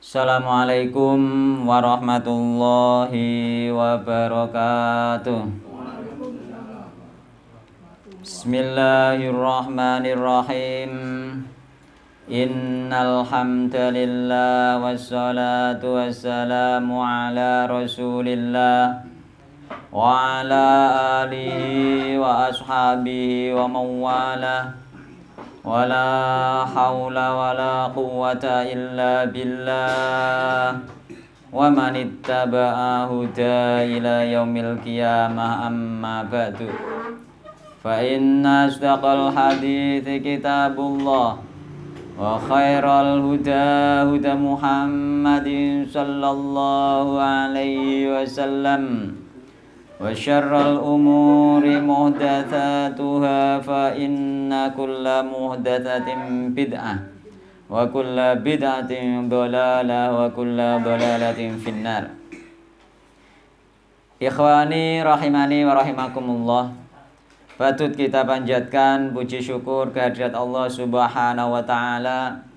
Assalamualaikum warahmatullahi wabarakatuh. Bismillahirrahmanirrahim. Innal hamdalillah wassalatu wassalamu ala Rasulillah wa ala alihi wa ashabihi wa mawalah. Wala haula wala quwwata illa billah wa man ittaba'a huda ila yaumil qiyamah amma ba'du fa inna asdaqal hadithi kitabullah wa khairal huda huda Muhammadin sallallahu alaihi wasallam wa syarrul umuri muhdatsatuha fa inna kulla muhdatsatin bid'ah wa kulla bid'atin dhalalah wa kulla dhalalatin finnar. Ikhwani rahimani wa rahimakumullah. Patut kita panjatkan puji syukur kehadirat Allah Subhanahu wa taala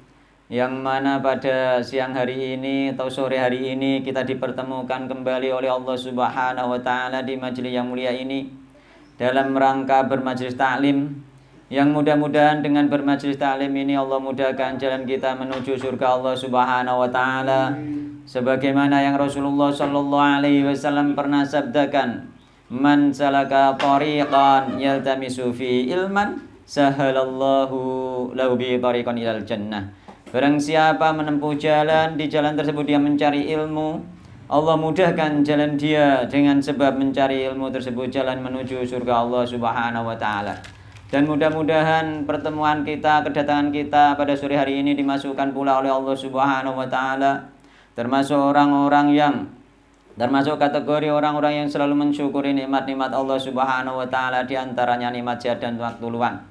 yang mana pada siang hari ini atau sore hari ini kita dipertemukan kembali oleh Allah Subhanahu wa taala di majelis yang mulia ini dalam rangka bermajelis taklim, yang mudah-mudahan dengan bermajelis taklim ini Allah mudahkan jalan kita menuju surga Allah Subhanahu wa taala sebagaimana yang Rasulullah sallallahu alaihi wasallam pernah sabdakan, man salaka tariqan yaltamisu fi ilman sahalallahu lahu bi tariqan ilal jannah. Barang siapa menempuh jalan, di jalan tersebut dia mencari ilmu, Allah mudahkan jalan dia dengan sebab mencari ilmu tersebut jalan menuju surga Allah Subhanahu wa taala. Dan mudah-mudahan pertemuan kita, kedatangan kita pada sore hari ini dimasukkan pula oleh Allah Subhanahu wa taala termasuk kategori orang-orang yang selalu mensyukuri nikmat-nikmat Allah Subhanahu wa taala, di antaranya nikmat sehat dan waktu luang.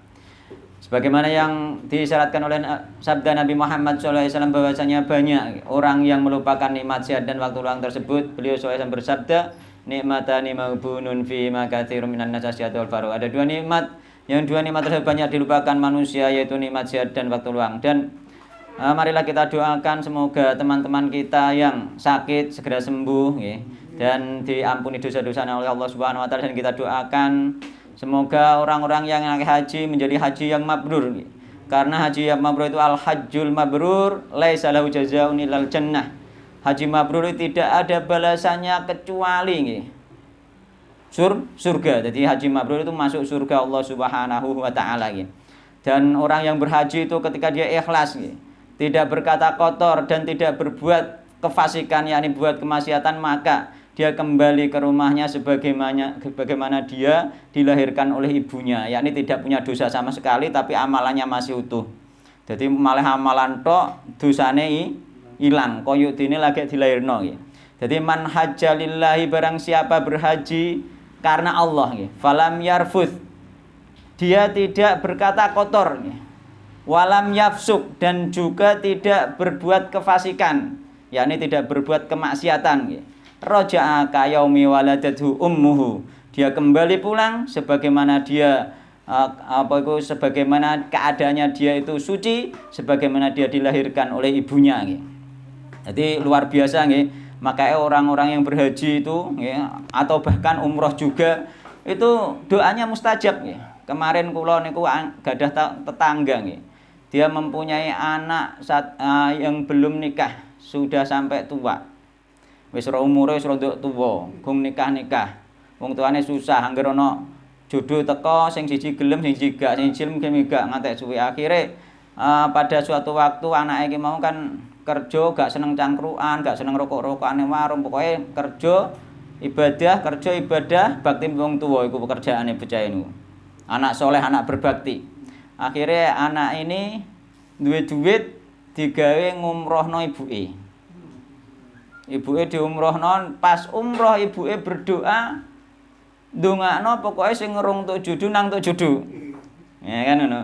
Sebagaimana yang disyaratkan oleh sabda Nabi Muhammad SAW bahwasanya banyak orang yang melupakan nikmat sehat dan waktu luang tersebut. Beliau SAW bersabda, nikmatani maghbunun fi ma katsirun minan nas wal faru. Ada dua nikmat tersebut banyak dilupakan manusia, yaitu nikmat sehat dan waktu luang. Dan marilah kita doakan semoga teman-teman kita yang sakit segera sembuh dan diampuni dosa-dosanya oleh Allah Subhanahu wa taala. Dan kita doakan semoga orang-orang yang haji menjadi haji yang mabrur. Karena haji yang mabrur itu al-hajjul mabrur laisa lahu jazaa'un illal jannah. Haji mabrur itu tidak ada balasannya kecuali surga. Jadi haji mabrur itu masuk surga Allah Subhanahu wa taala. Dan orang yang berhaji itu ketika dia ikhlas, tidak berkata kotor dan tidak berbuat kefasikan, yakni buat kemaksiatan, maka dia kembali ke rumahnya sebagaimana dia dilahirkan oleh ibunya, yakni tidak punya dosa sama sekali tapi amalannya masih utuh. Jadi malah amalan tok, dosane hilang, koyo dene lagi dilahirno. Jadi man hajja lillahi, barang siapa berhaji karena Allah, falam yarfuth, dia tidak berkata kotor, walam yafsuk, dan juga tidak berbuat kefasikan, yakni tidak berbuat kemaksiatan. Raja'a ka yaumi waladathu ummuhu, dia kembali pulang sebagaimana dia sebagaimana keadaannya dia itu suci, sebagaimana dia dilahirkan oleh ibunya. Jadi luar biasa. Makanya orang-orang yang berhaji itu atau bahkan umroh juga itu doanya mustajab. Kemarin kula niku gadah tetangga, dia mempunyai anak yang belum nikah, sudah sampai tua. Wis ora umure wis rada tuwa, gong nikah. Wong tuane susah, anggere ana jodoh teko sing siji gelem, sing siji gak, sing siji gelem gak, ngantek suwe. Akhire pada suatu waktu anake iki mau kan kerja, gak seneng cangkruan, gak seneng rokok-rokokane warung, pokoke kerja ibadah, bakti wong tuwa iku pekerjaane bocah niku. Anak soleh, anak berbakti. Akhire anak ini duwe duit digawe ngumrohno ibuke. Ibuke diumrohno, pas umroh ibuke berdoa ndongakno pokoke sing ngerung tuk judu nang tuk judu. Ya kan ngono.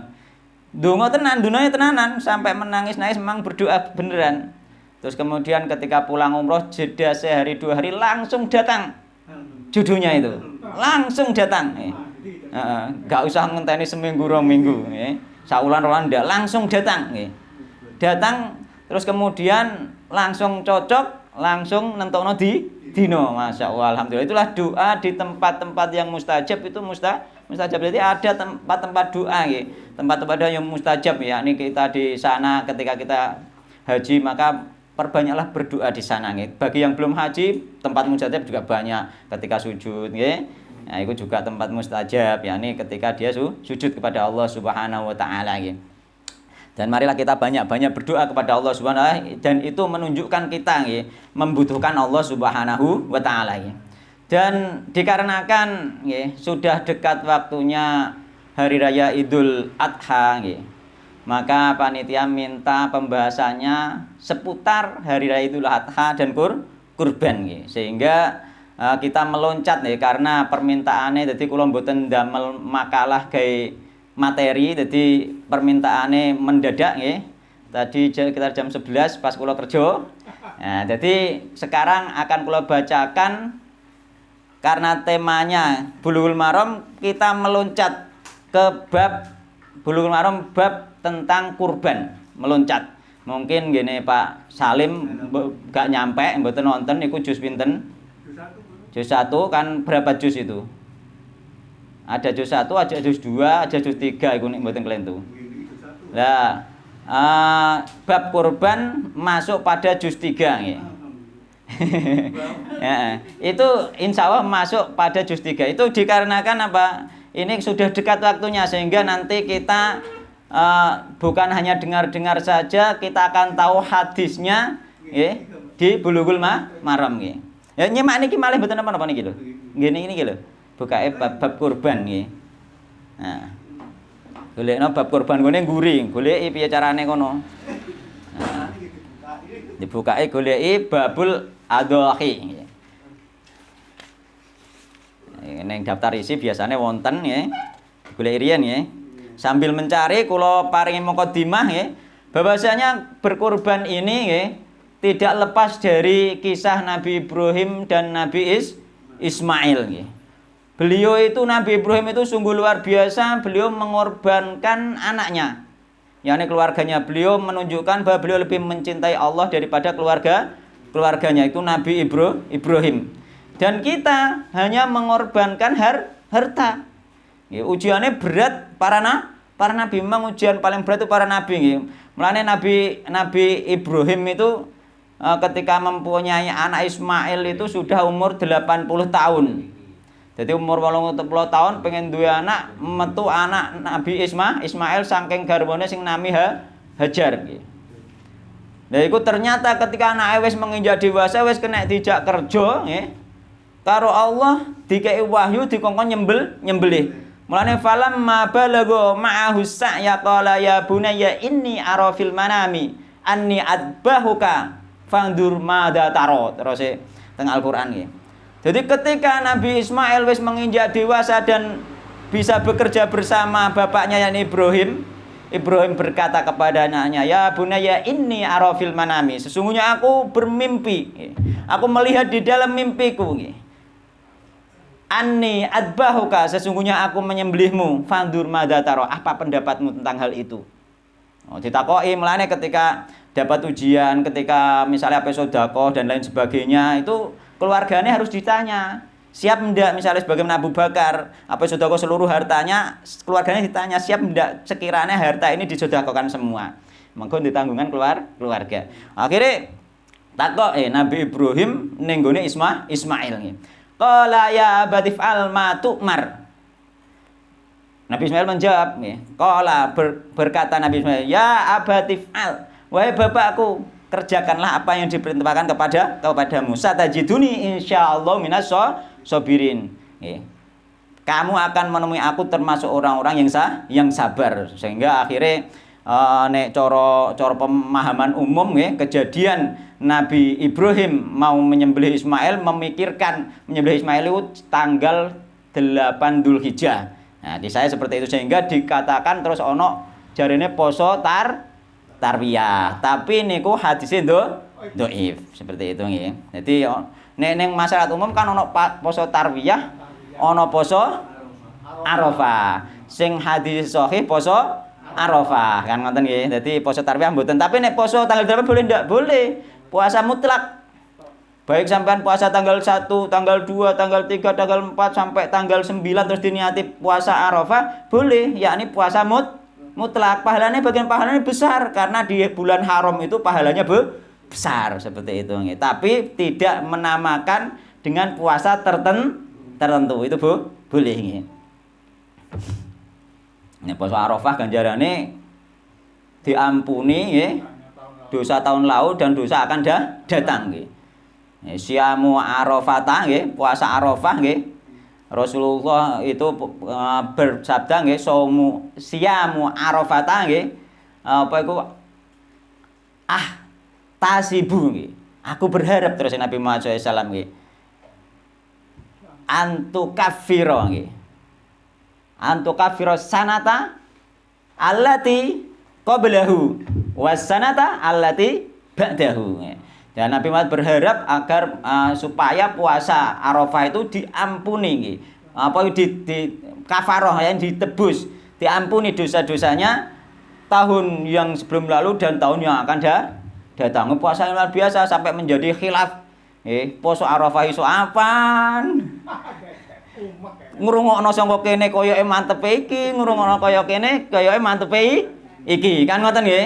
Ndonga tenan, dunane tenanan sampai menangis-nangis, memang berdoa beneran. Terus kemudian ketika pulang umroh jeda sehari 2 hari langsung datang judunya itu. Langsung datang. Gak usah ngenteni seminggu 2 minggu, saulan rolan ndak, langsung datang. Datang terus kemudian langsung cocok, langsung nentokno di dino. Masya Allah, alhamdulillah. Itulah doa di tempat-tempat yang mustajab itu mustajab. Berarti ada tempat-tempat doa ya. Tempat-tempat doa yang mustajab ya. Ini kita di sana ketika kita haji maka perbanyaklah berdoa di sana ya. Bagi yang belum haji, tempat mustajab juga banyak ketika sujud ya. Nah, itu juga tempat mustajab ya. Ini ketika dia sujud kepada Allah Subhanahu wa taala ya. Dan marilah kita banyak-banyak berdoa kepada Allah Subhanahu wa taala, dan itu menunjukkan kita ya, membutuhkan Allah Subhanahu wa taala ya. Dan dikarenakan ya, sudah dekat waktunya hari raya Idul Adha ya, maka panitia minta pembahasannya seputar hari raya Idul Adha dan kurban ya. Sehingga kita meloncat ya, karena permintaannya jadi kula mboten damel makalah gawe materi, jadi permintaannya mendadak ya. Tadi sekitar jam 11 pas kula kerja. Nah, jadi sekarang akan kula bacakan karena temanya Bulughul Maram, kita meloncat ke bab Bulughul Maram, bab tentang kurban, meloncat. Mungkin gini Pak Salim gak nyampe, mboten nonton niku juz pinten? Juz 1 kan berapa juz itu? Ada juz 1, ada juz 2, ada juz 3 iku nek mboten kelentu. Lah, bab kurban masuk pada juz 3 nggih. Ya, itu insya Allah masuk pada juz 3. Itu dikarenakan apa? Ini sudah dekat waktunya sehingga nanti kita bukan hanya dengar-dengar saja, kita akan tahu hadisnya nggih di Bulughul Maram nggih. Ya nyimak niki malih mboten napa-napa niki lho. Ngene iki lho. Bukae bab kurban nggih. Nah. Golekno bab kurban ngene nguri, goleki piye carane kono. Nah. Dibukae goleki babul adhahi. Ning daftar isi biasanya wonten nggih. Goleki riyen nggih. Sambil mencari kula paringi mukadimah nggih. Bahwasanya berkurban ini nggih tidak lepas dari kisah Nabi Ibrahim dan Nabi Ismail nggih. Beliau itu, Nabi Ibrahim itu sungguh luar biasa, beliau mengorbankan anaknya. Yakni keluarganya, beliau menunjukkan bahwa beliau lebih mencintai Allah daripada keluarganya, itu Nabi Ibrahim. Dan kita hanya mengorbankan harta. Ya, ujiannya berat para nabi, memang ujian paling berat itu para nabi. Ya. Mulane Nabi Ibrahim itu ketika mempunyai anak Ismail itu sudah umur 80 tahun. Jadi umur 80 tahun pengen duwe anak, metu anak Nabi Ismail saking garbane sing nami Hajar nggih. Lah iku ternyata ketika anake wis menginjak dewasa, wis kena dijak kerja nggih. Karo Allah dikei wahyu dikongkon nyembelih. Mulane falamma balagha ma'ahu sa'ya qala ya bunayya inni ara fil manami anni adbahuka fandur madza taro. Terus teng Al-Qur'an nggih. Jadi ketika Nabi Ismail wis menginjak dewasa dan bisa bekerja bersama bapaknya yang Ibrahim berkata kepada anaknya, "Ya bunayya inni ara fil manami." Sesungguhnya aku bermimpi. Aku melihat di dalam mimpiku. Anni adbahuka, sesungguhnya aku menyembelihmu. Fandur madza taro. Apa pendapatmu tentang hal itu? Ditakoki melane ketika dapat ujian, ketika misalnya apa sedekah dan lain sebagainya, itu keluarganya harus ditanya, siap enggak, misalnya sebagaimana Abu Bakar, apa sedekah seluruh hartanya, keluarganya ditanya, siap enggak sekiranya harta ini disedekahkan semua. Monggo ditanggungan keluarga. Akhirnya takok Nabi Ibrahim ning gone Ismail nggih. Qala ya abatif'al ma tu'mar. Nabi Ismail menjawab nggih. Qala berkata Nabi Ismail, "Ya abatif'al, wahai bapakku, kerjakanlah apa yang diperintahkan kepadamu. Satajiduni insyaallah minas sabirin. Kamu akan menemui aku termasuk orang-orang yang sabar. Sehingga akhirnya nek cara pemahaman umum kejadian Nabi Ibrahim mau menyembelih Ismail, memikirkan menyembelih Ismail itu tanggal 8 Dzulhijjah. Nah, di saya seperti itu sehingga dikatakan terus ono jarine poso tarwiyah, tapi niku hadisnya dhaif seperti itu nggih. Jadi ning masyarakat umum kan ono poso tarwiyah, ono poso Arafah. Sing hadis sahih poso Arafah kan ngoten nggih. Dadi poso tarwiyah mboten, tapi nek poso tanggal 8 boleh ndak? Boleh. Puasa mutlak. Baik sampean puasa tanggal 1, tanggal 2, tanggal 3, tanggal 4 sampai tanggal 9 terus diniati puasa Arafah, boleh, yakni puasa mutlak. Pahalanya bagian pahalanya besar karena di bulan haram itu pahalanya besar seperti itu nggih. Tapi tidak menamakan dengan puasa tertentu. Itu boleh nggih. Nek puasa Arafah ganjarane diampuni nggih. Dosa tahun lalu dan dosa akan datang nggih. Syamu Arafah nggih, puasa Arafah nggih. Rasulullah itu bersabda nggih, syamu Arafah nggih. Apa iku? Tasibu nggih. Aku berharap terus Nabi Muhammad SAW nggih. Antu kafiro nggih. Antu kafiro sanata allati qablahu was sanata allati ba'dahu. Dan Nabi Muhammad berharap agar supaya puasa Arafah itu diampuni nggih. Apa di kafaroh yang ditebus, diampuni dosa-dosanya tahun yang sebelum lalu dan tahun yang akan datang. Puasa yang luar biasa sampai menjadi khilaf. Poso Arafah iso apaan? Ngrungokno sangka kene koyoke mantep iki, ngrungokno kaya kene koyoke mantep iki. Kan ngoten nggih?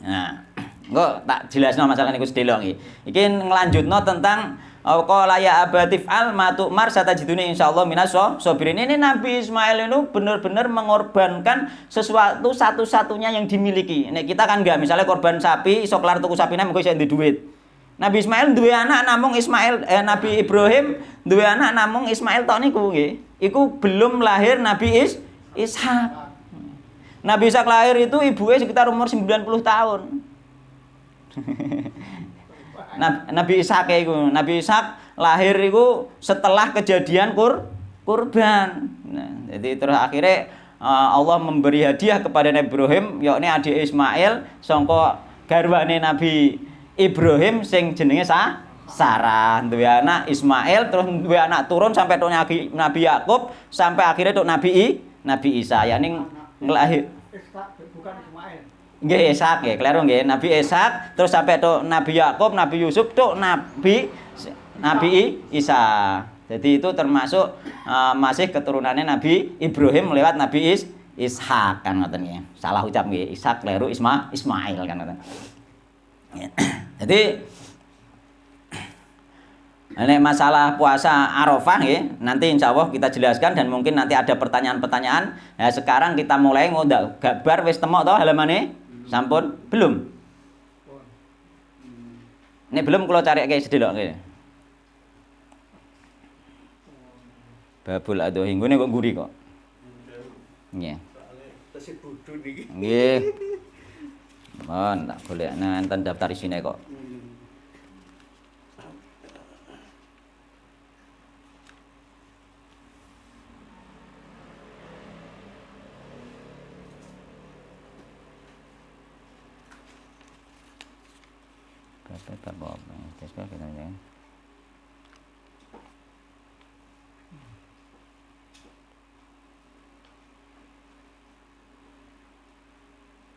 Nah, engko tak jelasno masalah niku sedelo nggih. Iki nglanjutno tentang qala ya abatif al matumar satajidune insyaallah minas sabirin. Ini Nabi Ismail itu benar-benar mengorbankan sesuatu satu-satunya yang dimiliki. Nek kita kan enggak, misalnya korban sapi iso kelar tuku sapine mengko iso ndek duit. Nabi Ismail duwe anak namung Nabi Ibrahim duwe anak namung Ismail tok niku nggih. Iku belum lahir Nabi Ishak. Nabi Ishak lahir itu ibunya sekitar umur 90 tahun. Nabi Ishak iku, Nabi Ishak lahir iku setelah kejadian kurban. Nah, jadi terus akhirnya Allah memberi hadiah kepada Nabi Ibrahim yakni adik Ismail sangka garwane Nabi Ibrahim sing jenenge Sarah, duwe anak Ismail, terus duwe anak turun sampai tok Nabi Yakub, sampai akhirnya tok Nabi Isa. Yani nglahir bukan Ismail. Nggih Ishak nggih, kleru nggih. Nabi Ishak terus sampai tok Nabi Yakub, Nabi Yusuf tok Nabi Isa. Jadi itu termasuk masih keturunannya Nabi Ibrahim lewat Nabi Ishak kan ngoten nggih. Salah ucap nggih, Ishak kleru Ismail kan ngoten. Jadi ini masalah puasa Arafah ya, nanti insya Allah kita jelaskan dan mungkin nanti ada pertanyaan-pertanyaan. Ya sekarang kita mulai ngondak gambar wis temok toh halamane? Sampun? Belum? Ini belum kalau cari kayak sedelok kayak. Babul adoh hinggune kok guri kok. Nggih. Tesih bodho niki. Nggih. Mohon tak boleh nanten daftar isine kok. Bapak bawa tes kita ya.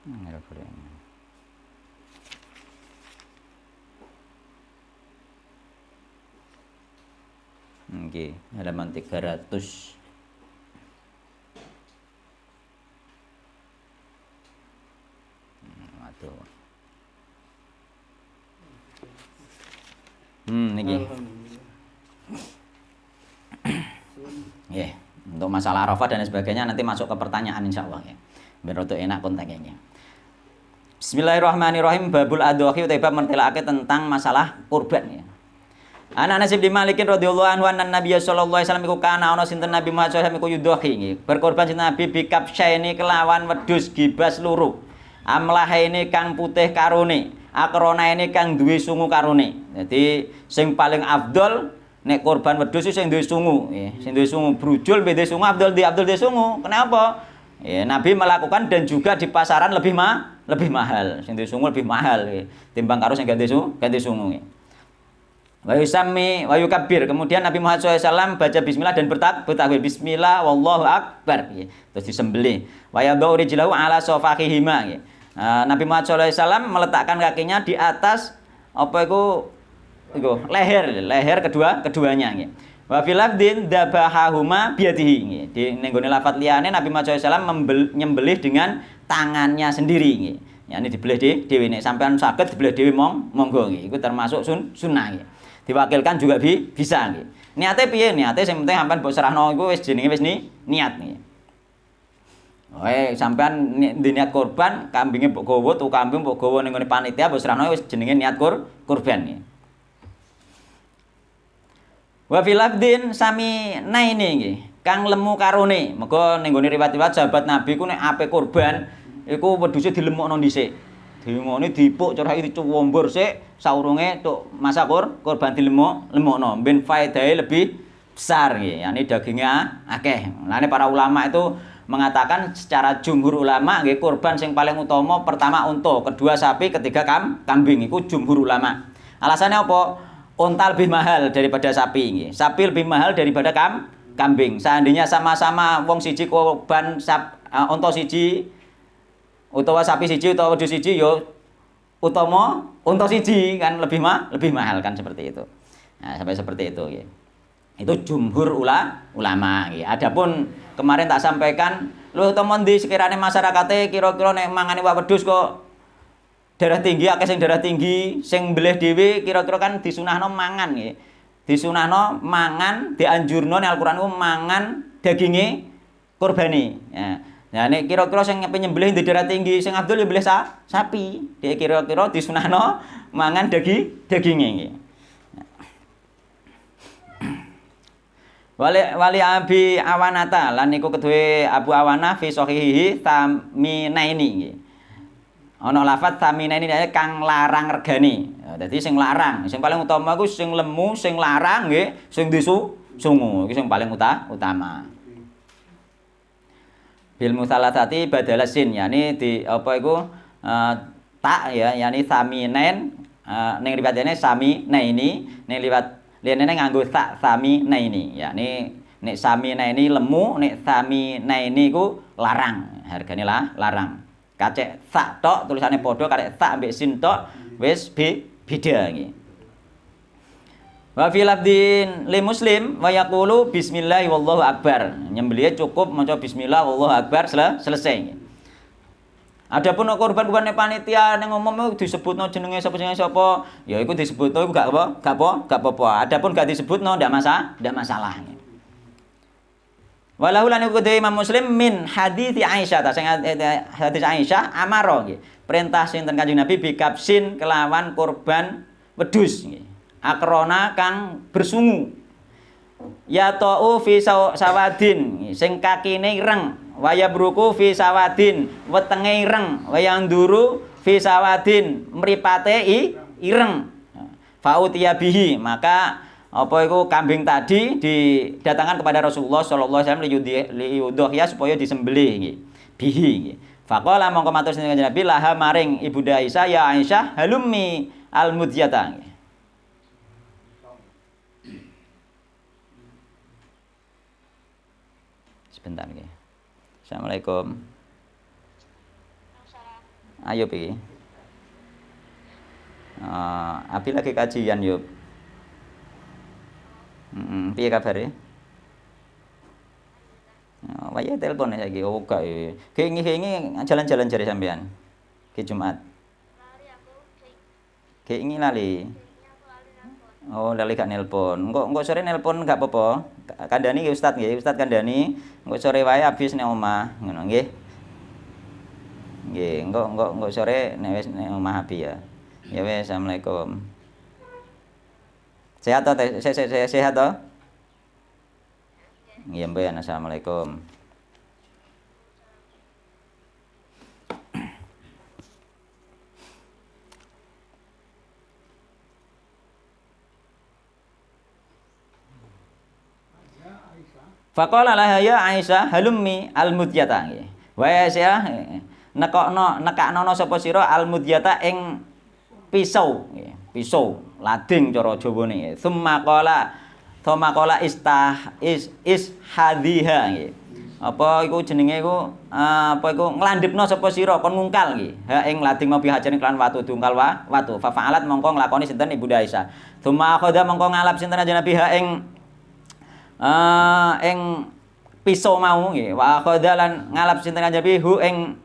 Ada boleh. Oke, halaman 300. Waduh. Niki. Untuk masalah Arafah dan sebagainya nanti masuk ke pertanyaan insyaallah ya. Biar rada enak kontennya. Bismillahirrahmanirrahim. Babul adhahi utawa bab mentelake tentang masalah kurban ya. Ana Anas bin Malik radhiyallahu anhu anna Nabi sallallahu alaihi wasallam iku kana ana sinten Nabi Muhammad sallallahu alaihi wasallam iku yudhahi nggih. Berkorban sinten Nabi bikapsyaini kelawan wedhus gibas luru. Amlahaini kang putih karone, akronaini kang duwe sungu karone. Jadi sing paling afdol nek korban wedhus sing duwe sungu, nggih. Sing duwe sungu brujul beda sungu afdol duwe sungu. Kenapa? Ya, Nabi melakukan dan juga di pasaran lebih mahal. Sing duwe sungu lebih mahal nggih. Timbang karo sing ganti sungu nggih. Wa yusammi wa yukabbir. Kemudian Nabi Muhammad SAW baca bismillah dan bertakbir bismillah wallahu akbar. Terus disembelih. Wa yadau rijlahu ala safahihima. Nabi Muhammad SAW meletakkan kakinya di atas apa itu leher keduanya. Wa fil lafdin dabahahuma biyadihi. Di nenggone lafaz liyane Nabi Muhammad SAW nyembelih dengan tangannya sendiri. Ya ini dibelah dhewe nek sampean saged dibelah dhewe monggo nggih. Iku termasuk sunnah nggih. Diwakilkan juga bisa nggih. Niate piye? Niate sing penting sampean mbok serahno iku wis jenenge wis niat nggih. Sampean di niat kurban, kambinge mbok gawa, tu kambing mbok gawa ning ngene panitia mbok serahno wis jenenge niat kurban nggih. Wa fil lafdin sami naini nggih. Kang lemu karone. Mergo ning gone riwayat-riwayat sahabat Nabi ku nek ape kurban iku wedhuse dilemukno dhisik. Dimone dipuk cara iki dicuwombor sik saurunge tuk masa kurban dilemukno ben faedahe lebih besar nggih. Yani dagingnya akeh. Mulane para ulama itu mengatakan secara jumhur ulama nggih kurban sing paling utama pertama unta, kedua sapi, ketiga kambing iku jumhur ulama. Alasannya apa? Unta lebih mahal daripada sapi nggih. Sapi lebih mahal daripada kambing. Seandainya sama-sama wong siji kurban unta siji utawa sapi siji utawa wedhus siji yo utama unta siji kan lebih mahal kan seperti itu. Nah, sampai seperti itu nggih. Itu jumhur ulama nggih. Adapun kemarin tak sampaikan, lho temen ndi sekirane masyarakate kira-kira nek mangane wak wedhus kok darah tinggi akeh sing darah tinggi, sing mbelih dhewe kira-kira kan disunahno mangan nggih. Disunahno mangan, dianjurno ning Al-Qur'an ku mangan daginge kurbani. Ya. Nah nek kira-kira sing penyembelih di darah tinggi, sing Abdul ya mbelih sapi. Dia kira-kira disunahno mangan daginge nggih. Wali Abi Awanata lan niku kedue Abu Awanah fi sahihihi taminaini nggih. Ana lafaz taminaini kang larang regane. Dadi sing larang, sing paling utama iku sing lemu, sing larang nggih, sing disungu. Iki sing paling utama. Bil musalasati badala sin, yani di apa iku tak ya, yani saminain ning riwayatene saminaini, ning riwayat liyane nganggo tak saminaini. Yani nek saminaini lemu, nek saminaini iku larang, hargane larang. Kacek sak tok tulisane padha karek sak ambek sin tok wis beda nggih. Wa fi lafdin li Muslim wa yaqulu bismillah wallahu akbar. Nyembelih cukup maca bismillah wallahu akbar selesai. Adapun kurban-kurban panitia ning umum disebutno jenenge sapa, ya iku disebutno iku gak apa-apa. Adapun gak disebutno ndak masalah. Walahu lan iku Imam Muslim min hadits Aisyah, sing hadits Aisyah amaro nggih. Perintah sinten Kanjeng Nabi bikapsin kelawan kurban wedhus nggih. Akrona kang bersungu ya ta'u fi sawadin sing kakine ireng waya bruku fi sawadin wetenge ireng wayang nduru fi sawadin mripate ireng fautiya bihi maka apa iku kambing tadi didatangkan kepada Rasulullah sallallahu alaihi wasallam liyudhiyah supaya disembelih nggih bihi nggih faqala mongko matur sinten Nabi laha maring Ibu Aisyah ya Aisyah halummi al-mudyata. Sebentar nggih. Assalamualaikum. Ayo piye? Abi lagi kajian yuk. Piye kabare? Wae telepon saiki oke. Keingi jalan-jalan jare sampean. Ki Jumat. Keingi lali. Oh, lali gak nelpon. Engko sore nelpon gak apa-apa. Kandhani nggih Ustaz nggih, Ustaz kandhani. Engko sore wae habis ning omah, ngono nggih. Nggih, engko sore nek wis ning omah habis ya. Ya wis, Assalamualaikum. Sehat toh? Sehat toh? Nggih, mboten. Assalamualaikum. Faqala laha ya Aisyah halummi al-mudyata nggih. Wae Aisyah nekakno sapa sira al-mudyata ing pisau nggih. pisau, lading cara Jawane. Tsumma qala hadhiha nggih. Apa iku jenenge iku nglandhepno sapa sira kon ngungkal nggih. Ha ing lading mau bihajan kelan watu dungkal watu. Fa fa'alat mongko nglakoni sinten Ibu Aisyah. Tsumma akhadha mongko ngalap sinten Nabi ha ing pisau mau nggih. Wa akhadha lan ngalap sinten Nabi hu ing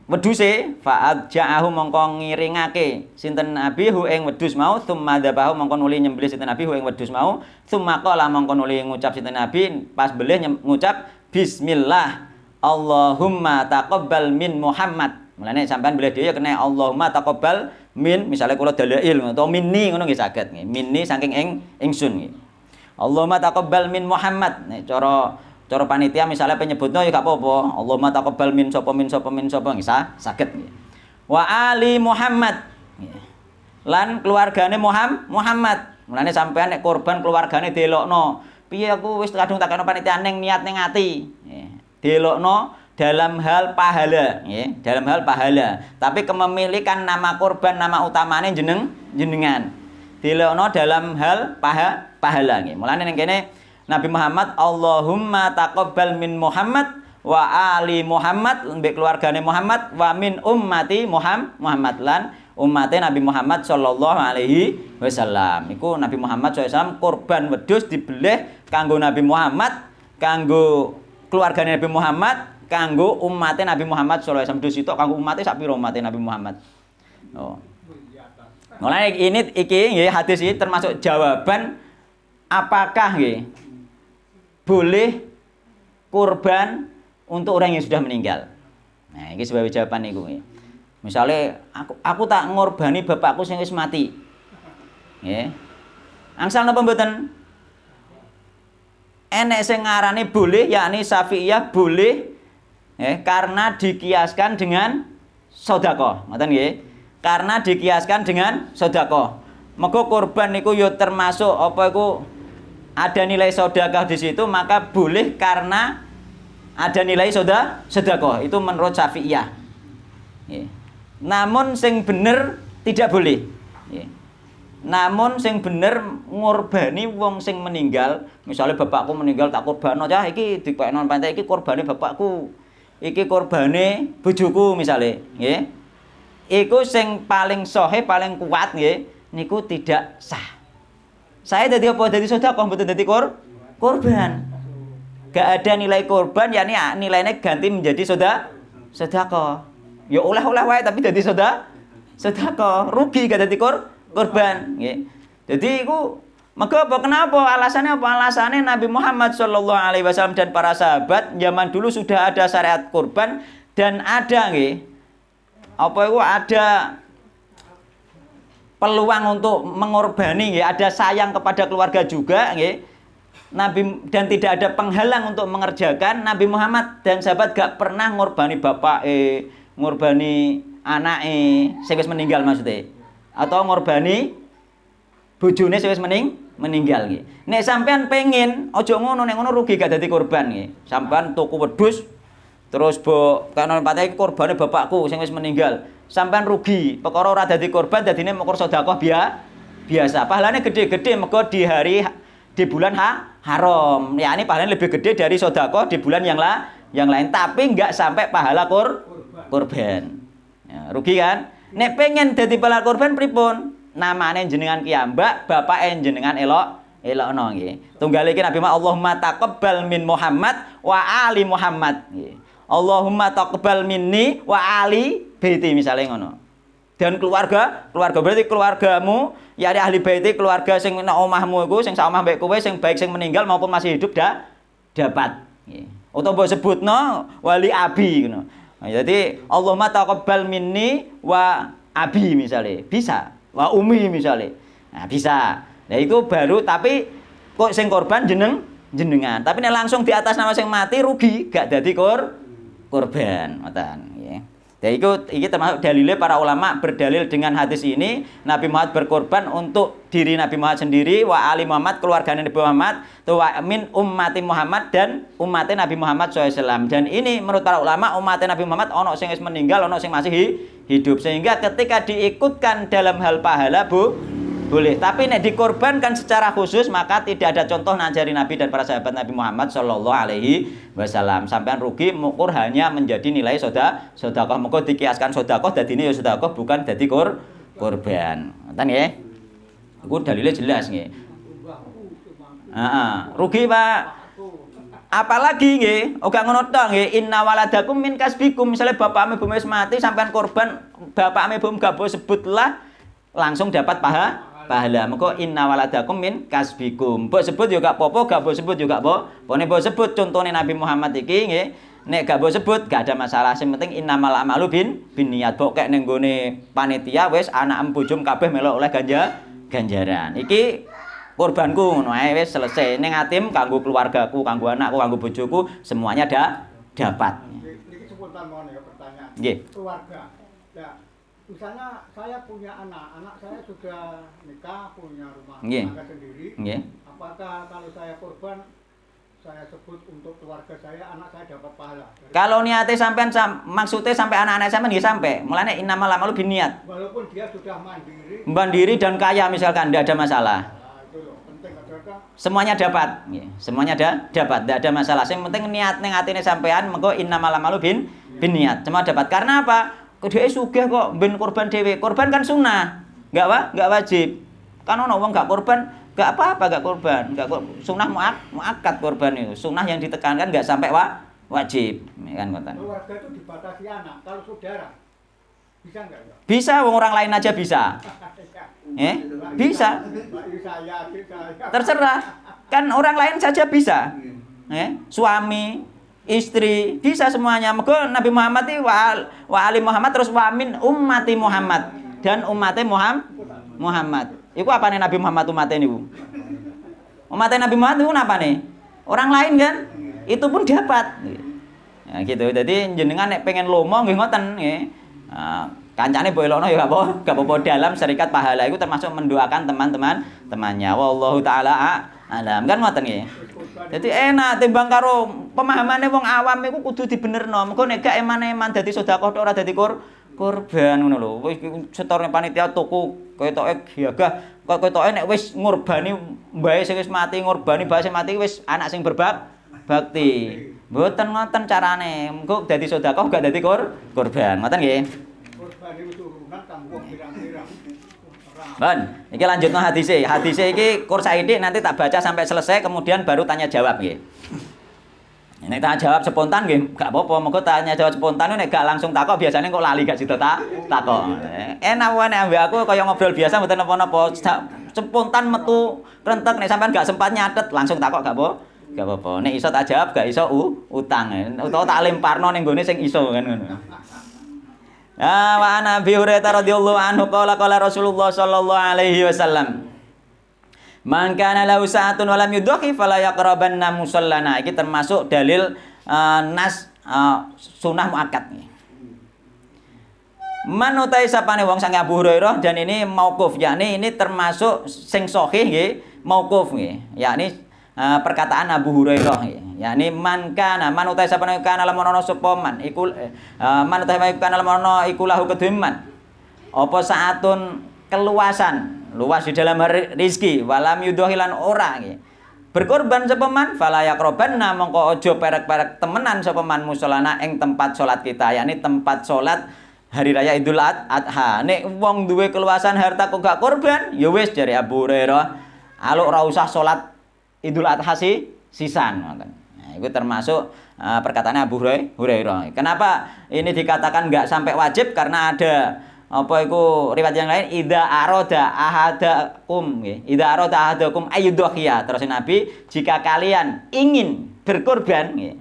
wedhuse fa'ad ja'ahu mongko ngiringake sinten Nabi hu ing wedhus mau tsumma dzabahu mongko nuli nyembelih sinten Nabi hu ing wedhus mau tsumma qala mongko nuli ngucap sinten Nabi pas belih ngucap bismillah Allahumma taqabbal min Muhammad. Mulane sampean boleh dhewe kena Allahumma taqabbal min misale kula dalail utawa minni ngono nggih saged nggih. Minni saking ingsun nggih. Allahumma taqabbal min Muhammad. Nek cara panitia misalnya penyebutnya ya gak apa-apa. Allahumma taqabbal min sapa nggih saged nggih. Wa ali Muhammad. Lan keluargane Muhammad. Mulane sampean nek korban keluargane delokno. Piye aku wis kadung tak kena panitia ning niat ning ati. Delokno dalam hal pahala, nggih, dalam hal pahala. Tapi kepemilikan nama korban, nama utamane jenengan. Delokno dalam hal pahala nggih. Mulane ning kene Nabi Muhammad Allahumma taqabbal min Muhammad wa ali Muhammad mbek keluargane Muhammad wa min ummati Muhammad lan umatnya Nabi Muhammad sallallahu alaihi wasallam. Iku Nabi Muhammad SAW korban wedhus dibeleh kanggo Nabi Muhammad, kanggo keluargane Nabi Muhammad, kanggo umatnya Nabi Muhammad sallallahu alaihi wasallam. Wedhus itu kanggo umatnya sak pira umatnya Nabi Muhammad. Oh. Mulane iki nggih hadis ini termasuk jawaban apakah nggih boleh kurban untuk orang yang sudah meninggal. Nah, ini sebagai jawaban niku nggih. Misale aku tak ngorbani bapakku sing wis mati. Nggih. Angsal napa mboten? Enek sing ngarani boleh yakni Syafi'iyah boleh karena dikiaskan dengan sedekah. Ngoten nggih. Karena dikiaskan dengan sedekah. Mergo kurban niku yo termasuk apa iku ada nilai sedekah di situ maka boleh karena ada nilai sedekah. Itu menurut Syafi'iyah. Nggih. Namun sing bener tidak boleh. Namun sing bener ngorbani wong sing meninggal, misalnya bapakku meninggal tak korbano cah iki dipekno pantai iki korbane bapakku. Iki korbane bojoku misale, nggih. Iku sing paling sahih, paling kuat nggih, niku tidak sah. Saya dadi apa? Dadi sedekah mboten dadi korban. Gak ada nilai korban yakni nilainya ganti menjadi sedekah. Ya oleh-oleh wae tapi dadi sedekah, rugi gak dadi korban nggih. Dadi iku mergo apa kenapa? Alasannya apa? Alasannya Nabi Muhammad sallallahu alaihi wasallam dan para sahabat zaman dulu sudah ada syariat kurban dan ada nggih. Apa itu ada peluang untuk mengorbani nggih, ada sayang kepada keluarga juga nggih. Nabi dan tidak ada penghalang untuk mengerjakan. Nabi Muhammad dan sahabat gak pernah ngorbani bapak ngorbani anake sing wis meninggal maksudnya atau ngorbani bojone sing wis meninggal nggih. Nek sampean pengen aja ngono, nek ngono rugi gak dadi korban nggih. Sampean tuku wedhus terus kana patah iki korbane bapakku sing wis meninggal. Sampean rugi, perkara ora dadi korban dadine mokor sedekah biasa. Pahalane gede-gede mergo di bulan haram. Ya ini pahalanya lebih gede dari sedekah di bulan yang lain tapi enggak sampai pahala korban. Ya, rugi kan? Nek pengen dadi pahala korban pripun? Namane jenengan kiyambak, bapak jenengan elokno nggih. Tunggal iki Nabi Allahumma taqabbal min Muhammad wa ali Muhammad nggih. Allahumma taqabbal minni wa ali baiti misalnya ngono. Dan keluarga berarti keluargamu ya ahli baiti, keluarga sing nang omahmu iku sing sak omah mbek kowe sing baik sing meninggal maupun masih hidup dapat nggih. Utawa mbok sebutno wali abi ngono. Nah, jadi Allahumma taqabbal minni wa abi misalnya bisa, wa umi misalnya. Nah, bisa. Nah, itu baru tapi kok sing korban jenengan. Tapi nek langsung di atas nama sing mati rugi, gak dadi korban, ngoten nggih. Dan iki termasuk dalilnya para ulama berdalil dengan hadis ini Nabi Muhammad berkorban untuk diri Nabi Muhammad sendiri wa ali Muhammad keluarganya Nabi Muhammad wa min ummati Muhammad dan umatnya Nabi Muhammad SAW. Dan ini menurut para ulama umatnya Nabi Muhammad ono sing wis meninggal ono sing masih hidup sehingga ketika diikutkan dalam hal pahala boleh. Tapi nek dikorbankan secara khusus maka tidak ada contoh ngajari Nabi dan para sahabat Nabi Muhammad sallallahu alaihi wasallam. Sampean rugi mengukur hanya menjadi nilai sedekah. Mengko dikiaskan sedekah dadine ya sedekah bukan dadi korban. Ngoten nggih. Iku dalile jelas nggih. Rugi Pak. Apalagi nggih, ora ngono tok nggih, inna waladakum min kasbikum. Misale bapakmu ibumu wis mati sampean korban, bapakmu ibumu gak boleh sebutlah langsung dapat pahala. Mengko inna waladakum min kasbikum. Mbok sebut yo gak apa-apa, gak boleh sebut yo gak apa-apa. Nek mbok sebut contone Nabi Muhammad iki nggih, nek gak boleh sebut gak ada masalah. Sing penting innamal a'malu binniyat. Mbok kek ning gone panitia wis anak bojom kabeh melok oleh ganjaran. Iki korbanku ngono ae wis selesai. Ning atim kanggo keluargaku, kanggo anakku, kanggo bojoku semuanya dapat. Niki spontan mau ya pertanyaan. Nggih. Keluarga. Ya, misalnya saya punya anak saya sudah nikah, punya rumah tangga sendiri. Nggih. Apakah kalau saya korban saya sebut untuk keluarga saya, anak saya dapat pahala? Kalau niate sampean maksudnya sampai anak-anak sampean nggih sampai. Mulane innamal a'malu binniyat. Walaupun dia sudah mandiri dan kaya misalkan tidak ada masalah. Semuanya dapat, semuanya dapat, tidak ada masalah. Yang penting niat neng atine sampean, mengko innamal a'malu binniyat. Semua dapat. Karena apa? Dhewe sugih kok ben korban dhewe. Korban kan sunnah, enggak wajib. Kan ono wong gak korban, gak apa-apa gak korban. Sunnah muakkad korban itu. Sunnah yang ditekankan enggak sampai wajib, kan ngoten. Keluarga itu dibatasi anak. Kalau saudara bisa enggak? Bisa, wong orang lain aja bisa. Bisa. Terserah. Kan orang lain saja bisa. Suami, istri, bisa semuanya. Mergo Nabi Muhammad iki wa ali Muhammad terus wa min ummati Muhammad dan ummate Muhammad. Iku apane Nabi Muhammad umate niku? Umate Nabi Muhammad itu apane? Orang lain kan? Itu pun dapat. Ya gitu. Jadi jenengan nek pengen lomo nggih ngoten nggih. Kancane mbok elokno ya gak apa-apa dalam serikat pahala itu termasuk mendoakan temannya. Wallahu taala alam. Kan ngoten nggih. Jadi enak timbang karo pemahamane wong awam iku kudu dibenerno. Mergo nek gak eman-eman dadi sedekah tok ora dadi korban ngono lho. Wis setorne panitia tuku ketoke gagah. Kok ketoke nek wis ngurbani mbae sing wis mati, ngurbani bae sing mati wis anak sing berbakti. Mboten ngoten carane. Engko dadi sedekah gak dadi korban. Ngoten nggih. Ban, iki lanjutno hadise. Hadise iki kur saiki nanti tak baca sampai selesai kemudian baru tanya jawab nggih. Nek tanya jawab spontan nggih, gak apa-apa. Mengko tanya jawab spontan nek gak langsung takok biasanya kok lali gak sida takok. Enak wae nek ambek aku kaya ngobrol biasa mboten napa-napa. Spontan metu krentek nek sampean gak sempat nyatet langsung takok gak apa-apa. Nek iso tak jawab gak iso utang. Utawa tak lemparno ning gone sing iso kan ngono. Wa ana Abi Hurairah radhiyallahu anhu qala Rasulullah sallallahu alaihi wasallam man kana lahu sa'atun wa lam yudhi fala yaqrabanna musallana. Iki termasuk dalil nas sunah muakkad. Man utai sapane wong sang Abu Hurairah dan ini mauquf, yakni ini termasuk sing sahih nggih, mauquf nggih, yakni perkataan Abu Hurairah yakni man utai sapane kana lamun ana sapa man iku man utai kana lamun ana iku lahu kedeman apa saatun keluasan luas di dalam rezeki walam yudhilan ora nggih berkorban sapa man fala yaqrabanna mongko aja perek-perek temenan sapa man musallana ing tempat salat kita yakni tempat salat hari raya Idul Adha. Nek wong duwe keluasan harta kok gak korban ya wis jare Abu Hurairah aluk ora usah salat Idul Adha sisan ngoten. Nah, itu termasuk perkataan Abu Hurairah. Kenapa ini dikatakan enggak sampai wajib? Karena ada apa itu riwayat yang lain idza arada ahadakum nggih. Idza arada ahadakum ayyudhiya. Terus Nabi, jika kalian ingin berkorban nggih.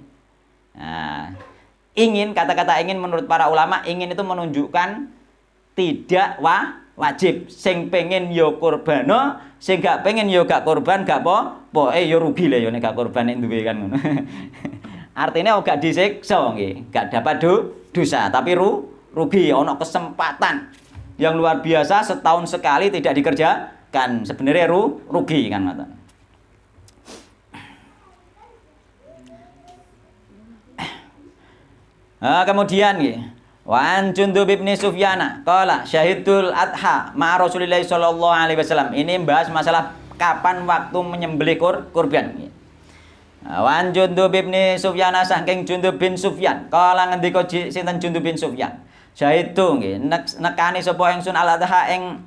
Nah, ingin kata-kata ingin menurut para ulama ingin itu menunjukkan tidak wajib. Sing pengen yo kurbano, sing gak pengen yo gak korban gak apa-apa. Yo rugi lah yo nek gak korban nek duwe kan ngono. Artinya gak disiksa nggih, gak dapat dosa, tapi rugi ono kesempatan yang luar biasa setahun sekali tidak dikerjakan. Sebenarnya rugi kan ngoten. Kemudian nggih Wa an Jundub bin Sufyan qala syahidul adha ma Rasulillah sallallahu alaihi wasallam. Ini membahas masalah kapan waktu menyembelih kurban. Wa an Jundub bin Sufyan saking Jundub bin Sufyan qala ngendika sinten Jundub bin Sufyan. Syahidtu nggih nekani sapa ingsun al-adha ing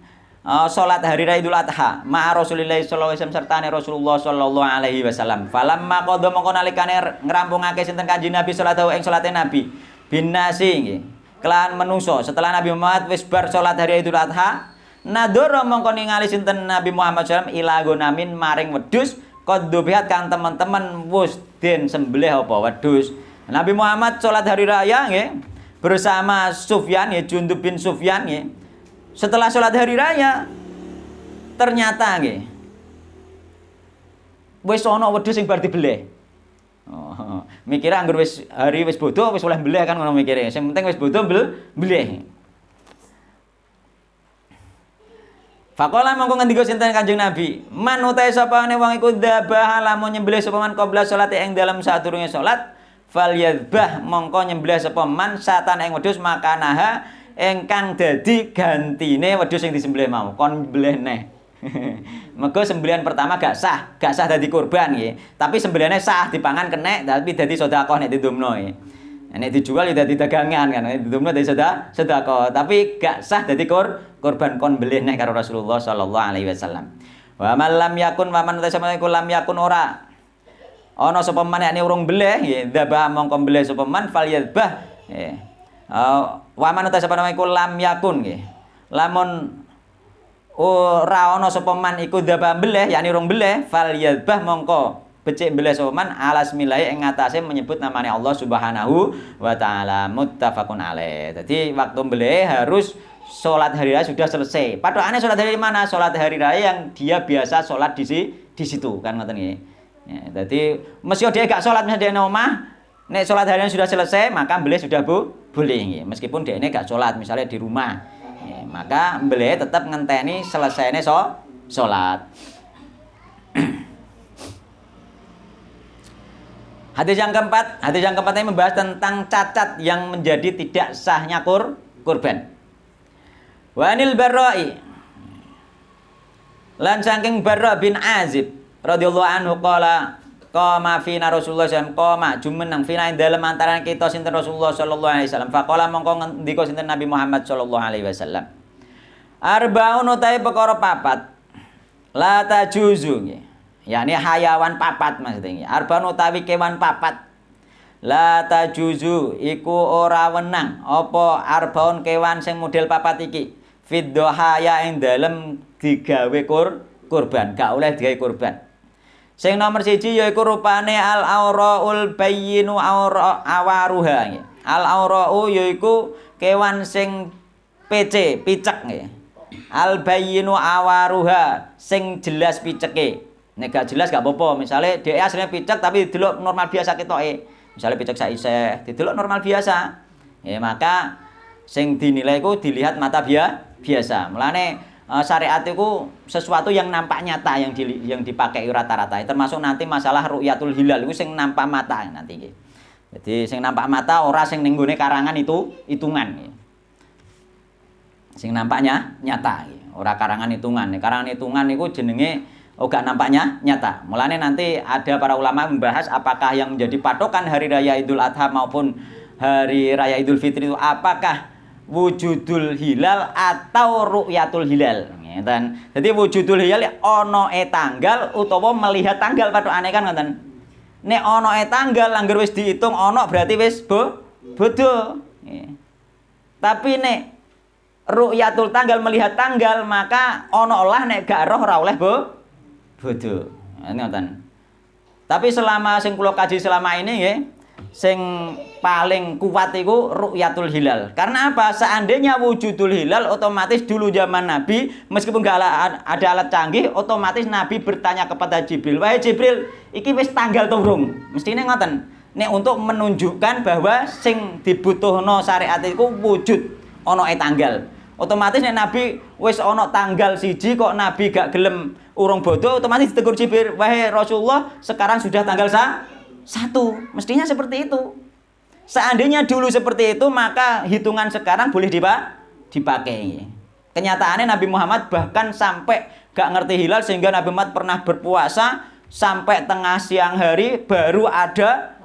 salat hari raya Idul Adha ma Rasulillah sallallahu alaihi wasallam sertane Rasulullah sallallahu alaihi wasallam. Falamma qadha mongko nalikane ngrampungake sinten Kanjeng Nabi sallallahu ing salate Nabi binasi nggih kelan menungso setelah Nabi Muhammad wis bar salat hari Idul Adha nadoro mongko ningali sinten Nabi Muhammad sallallahu ila gonamin maring wedhus qaddubihat kang teman-teman wis den sembelih apa wedhus. Nabi Muhammad salat hari raya nggih bersama Sufyan ya Jundub bin Sufyan nggih. Setelah salat hari raya ternyata nggih wis ana wedhus sing bar dibelih. Oh, mikire anggur wis hari wis bodho wis oleh mbelih kan ngono mikire. Sing penting wis bodho mbelih. Faqala mongko ngendika sinten Kanjeng Nabi, "Man utahe sapane wong iku dzabah lamun nyembelih sapa man qabla salate ing dalem sadurunge salat, falyadzbah mongko nyembelih sapa man satan ing wedhus makanaha ingkang dadi gantine wedhus sing disembelih mau. Kon mbelih neh." Mergo sembelihan pertama gak sah dadi kurban nggih. Tapi sembelihane sah dipangan kenek tapi dadi sedekah nek didomno nggih. Nek dijual ya dadi dagangan kan. Didomno dadi sedekah, tapi gak sah dadi kurban kon belih nek karo Rasulullah sallallahu alaihi wasallam. Wa man lam yakun wa man lam yakun ora ana sapa man nek urung belih nggih dzabah mongko belih sapa man falyadzbah nggih. Wa man sapa iku lam yakun nggih. Lamun ora ana sapa man iku dzabah belih yakni urung belih falyadzbah mongko becik belih sapa man alas milahi ing ngatasé menyebut namanya Allah Subhanahu wa taala muttafaqun alaih. Jadi waktu belih harus salat hari raya sudah selesai. Padahal salat hari mana? Salat hari raya yang dia biasa salat di situ kan ngoten nggih. Ya, jadi mesti dia gak salat misalnya dia omah, nek salat hari raya sudah selesai maka belih sudah boleh nggih. Meskipun dia gak salat misalnya di rumah. Ya, maka belih tetap ngenteni selesainya salat. Hadis yang keempat ini membahas tentang cacat yang menjadi tidak sahnya kurban. Wa anil Barra'i lan saking Barra bin Azib radhiyallahu anhu qala qama fina Rasulullah sallallahu alaihi wasallam qama jumeneng fina ing dalem antarané kita sinten Rasulullah sallallahu alaihi wasallam faqala mongko ngendika sinten Nabi Muhammad sallallahu alaihi wasallam arbaun utahe perkara papat la tajuzu nggih yakni hayawan papat maksudnya arbaun utawi kewan papat la tajuzu iku ora wenang apa arbaun kewan sing model papat iki fiddohaya ing dalem digawe kurban gak oleh digawe kurban. Sing nomor 1 yaiku rupane al auraul bayyinu awaruha nggih. Al aurau yaiku kewan sing picek nggih. Al bayyinu awaruha sing jelas piceke. Nek gak jelas gak apa-apa. Misale dhek asline picek tapi didelok normal biasa ketoke. Misale picek sak isih didelok normal biasa. Ya maka sing dinilai iku dilihat mata biasa. Mulane syariat itu sesuatu yang nampak nyata yang dipakai rata-rata. Termasuk nanti masalah ru'yatul hilal itu sing nampak mata nanti nggih. Jadi sing nampak mata ora sing ning gone karangan itu hitungan nggih. Sing nampaknya nyata nggih, ora karangan hitungan. Karangan hitungan niku jenenge gak nampaknya nyata. Mulane nanti ada para ulama membahas apakah yang menjadi patokan hari raya Idul Adha maupun hari raya Idul Fitri itu apakah wujudul hilal atau ru'yatul hilal ngeten. Jadi wujudul hilal ana tanggal utawa melihat tanggal pathokane kan ngoten. Nek ana tanggal angger wis diitung ana berarti wis bodho. Tapi nek ru'yatul tanggal melihat tanggal maka ana olah nek gak roh ora oleh bodho. Ngoten. Tapi selama sing kula kaji selama ini nggih sing paling kuat itu ru'yatul hilal. Karena apa? Seandainya wujudul hilal otomatis dulu zaman Nabi meskipun gak ada alat canggih otomatis Nabi bertanya kepada Jibril, "Wahai Jibril, iki wis tanggal turung?" Mestine ngoten. Nek untuk menunjukkan bahwa sing dibutuhno syariat iku wujud ana tanggal. Otomatis nek Nabi wis ana tanggal siji kok Nabi gak gelem urung bodho otomatis ditegur Jibril, "Wahai Rasulullah, sekarang sudah tanggal 1." Mestinya seperti itu. Seandainya dulu seperti itu, maka hitungan sekarang boleh dipakai. Kenyataannya Nabi Muhammad bahkan sampai gak ngerti hilal, sehingga Nabi Muhammad pernah berpuasa sampai tengah siang hari baru ada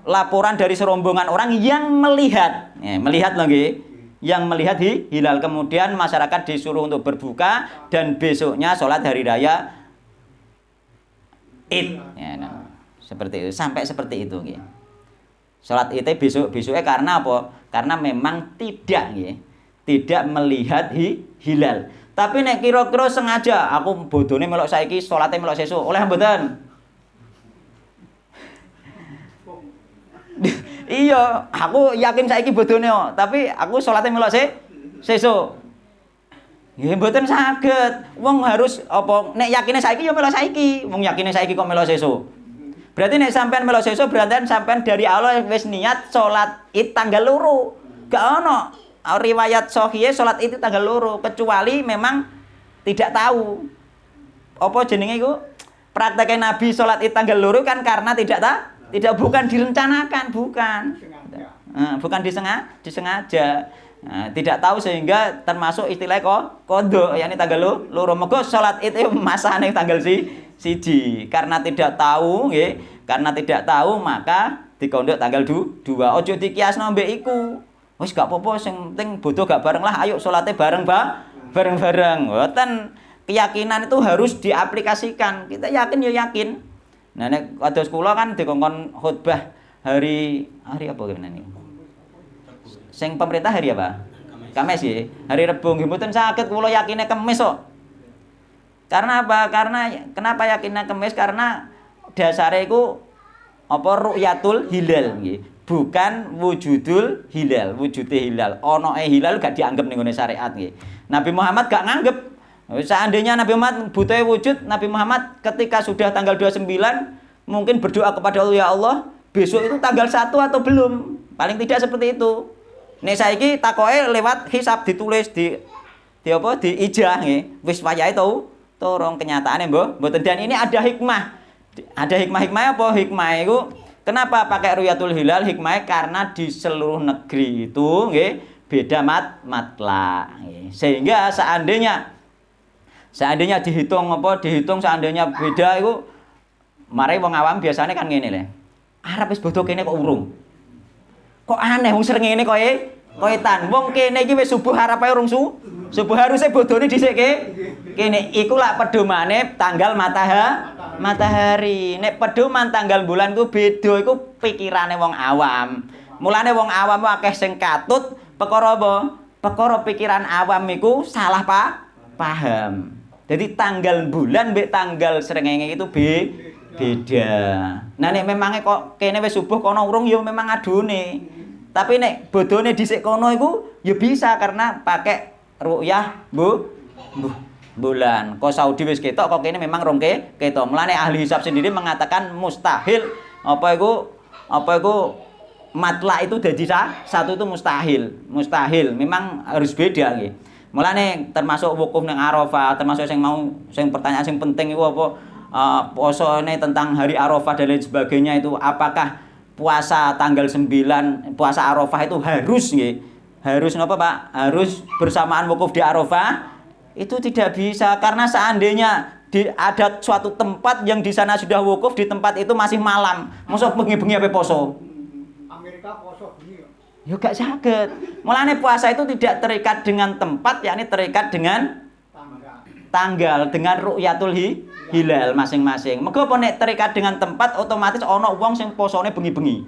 laporan dari serombongan orang yang melihat. Melihat lagi, yang melihat hilal. Kemudian masyarakat disuruh untuk berbuka dan besoknya sholat hari raya Id. Seperti itu, sampai seperti itu. Sholat Id besoknya karena apa? Karena memang tidak melihat hilal. Tapi nek kira-kira sengaja aku bodone melok saiki salate melok sesuk, oleh mboten? Iya, aku yakin saiki bodone kok, tapi aku salate melok sesuk. Nggih mboten saged. Wong harus apa nek yakine saiki ya melok saiki, wong yakine saiki kok melok sesuk. Berarti nek sampean melok sesuk berarti sampean dari awal wis niat salat Id tanggal 2. Gak ono riwayat sahih salat itu tanggal 2, kecuali memang tidak tahu apa jenenge iku prakteknya Nabi salat Id tanggal 2 kan karena tidak bukan direncanakan, bukan disengaja. Tidak tahu sehingga termasuk istilah qadha yakni tanggal 2. Mergo salat Id masane tanggal siji. Karena tidak tahu nggih, karena tidak tahu maka dikondok tanggal 2. Ojo dikiasno mbek iku. Wis gak apa-apa, sing penting bodoh gak bareng lah, ayo salate bareng-bareng. Mboten, keyakinan itu harus diaplikasikan. Kita yakin ya yakin. Nah nek kados kula kan dikongkon khutbah hari apa ngene. Sing pemerintah hari apa? Kamis ya. Hari Rebo nggih mboten saged kula yakine Kamis kok. Karena apa? Kenapa yakinnya Kamis? Karena dasare iku apa ru'yatul hilal nggih. Bukan wujudul hilal, wujude hilal. Onoe hilal gak dianggap ning ngene syariat nggih. Nabi Muhammad gak nganggep. Seandainya Nabi Muhammad butuh wujud, Nabi Muhammad ketika sudah tanggal 29 mungkin berdoa kepada Allah, ya Allah, besok itu tanggal 1 atau belum? Paling tidak seperti itu. Nek saiki takoke lewat hisab ditulis di ijazah nggih. Wis wayahe turung kenyataane mboten. Dan ini ada hikmah. Ada hikmah apa? Hikmah itu kenapa pakai ru'yatul hilal? Hikmahnya karena di seluruh negeri itu nggih beda matla. Sehingga seandainya dihitung seandainya beda itu mari wong awam biasanya kan ngene lho. Arep wis bodoh kene kok urung. Kok aneh wong srengenge koetan. Wong kene iki wis subuh arepe urung subuh harusnya bodone dhisik kene iku lak pedomane tanggal matahari. Nek pedoman tanggal bulan ku beda iku pikirane wong awam. Mulane wong awam akeh sing katut perkara apa? Perkara pikiran awam iku salah paham. Jadi tanggal bulan mbek tanggal srengenge itu beda. Nah nek memange kok kene wis subuh kono urung ya memang adune. Tapi nek bodone dhisik kono iku ya bisa karena pakai ru'yah bulan. Kok Saudi wis ketok kok kene memang rong ketok. Mulane ahli hisab sendiri mengatakan mustahil apa iku matla itu dadi satu itu mustahil. Memang harus beda nggih. Mulane termasuk wukuf ning Arafah, termasuk sing pertanyaan sing penting iku apa posone tentang hari Arafah dan lain sebagainya itu apakah puasa tanggal 9 puasa Arafah itu harus nggih? Harus napa Pak? Harus bersamaan wukuf di Arafah? Itu tidak bisa karena seandainya ada suatu tempat yang di sana sudah wukuf, di tempat itu masih malam, mosok bengi-bengi ape poso? Amerika poso bengi. Ya gak saged. Mulane puasa itu tidak terikat dengan tempat, yakni terikat dengan tanggal dengan ru'yatul hilal masing-masing. Mergo apa nek terikat dengan tempat otomatis ana wong sing posone bengi-bengi.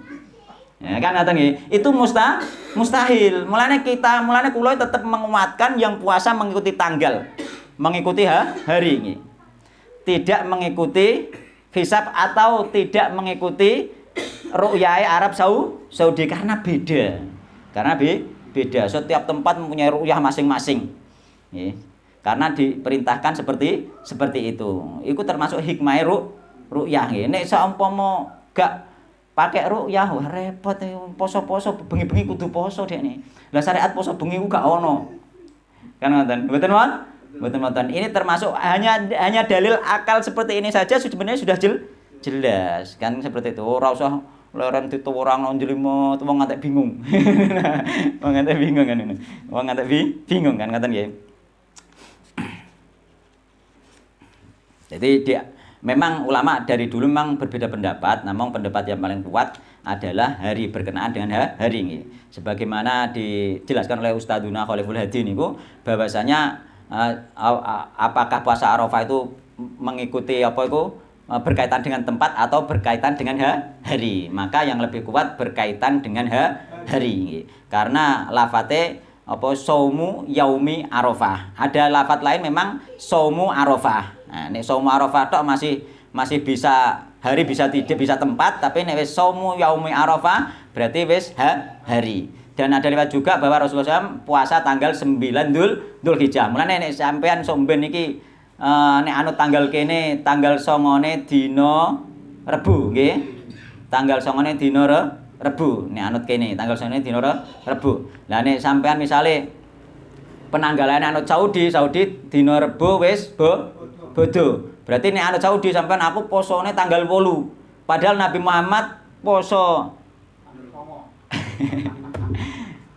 Ya kan ngoten nggih. Itu mustahil. Mulane kula tetap menguatkan yang puasa mengikuti tanggal, mengikuti hari nggih. Tidak mengikuti hisab atau tidak mengikuti ru'yah Arab Saudi karena beda. Beda. Setiap tempat mempunyai ru'yah masing-masing. Nggih. Karena diperintahkan seperti itu. Iku termasuk hikmah ru'yah nggih. Nek saumpama gak pakai ru'yah repot poso-poso bengi-bengi kudu poso dekne. Lah syariat poso bengi ku gak ono. Kan ngoten. Mboten wonten. Ini termasuk hanya dalil akal seperti ini saja sebenarnya sudah jelas. Kan seperti itu. Ora leren dituwurang nang jelimet wong ngantek bingung. Wong ngantek bingung kan ini. Wong ngantek bingung kan ngoten nggih. Jadi memang ulama dari dulu memang berbeda pendapat, namun pendapat yang paling kuat adalah hari berkenaan dengan hari ini. Sebagaimana dijelaskan oleh Ustadzuna Khaliful Hadi niku bahwasanya apakah puasa Arafah itu mengikuti apa itu berkaitan dengan tempat atau berkaitan dengan hari. Maka yang lebih kuat berkaitan dengan hari. Karena lafate apa saumu yaumi Arafah. Ada lafat lain memang saumu Arafah. Nah, nek saumu Arafah tok masih bisa hari bisa tidak bisa tempat, tapi nek wis saumu yaumi Arafah berarti wis hari. Dan ada lewat juga bahwa Rasulullah SAW puasa tanggal 9 Dzulhijjah. Mulane nek sampean somben iki nek anut tanggal kene tanggal 9 dina Rebu nggih. Tanggal 9 dina Rebu. Nek anut kene tanggal 9 dina Rebu. Lah nek sampean misale penanggalane anut Saudi dina Rebu wis bodo. Berarti nek anut Saudi sampean aku posone tanggal 8. Padahal Nabi Muhammad poso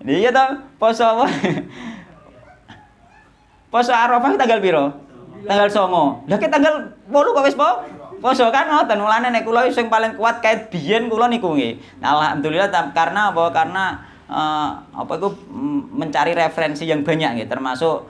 iya toh, poso apa? Poso Arafah tanggal piro? Tanggal 9. Lah ki tanggal 8 kok wis poso kan ngoten. Mulane nek kula sing paling kuat kait biyen kula niku nggih. Alhamdulillah karena apa? Karena apa itu mencari referensi yang banyak nggih, termasuk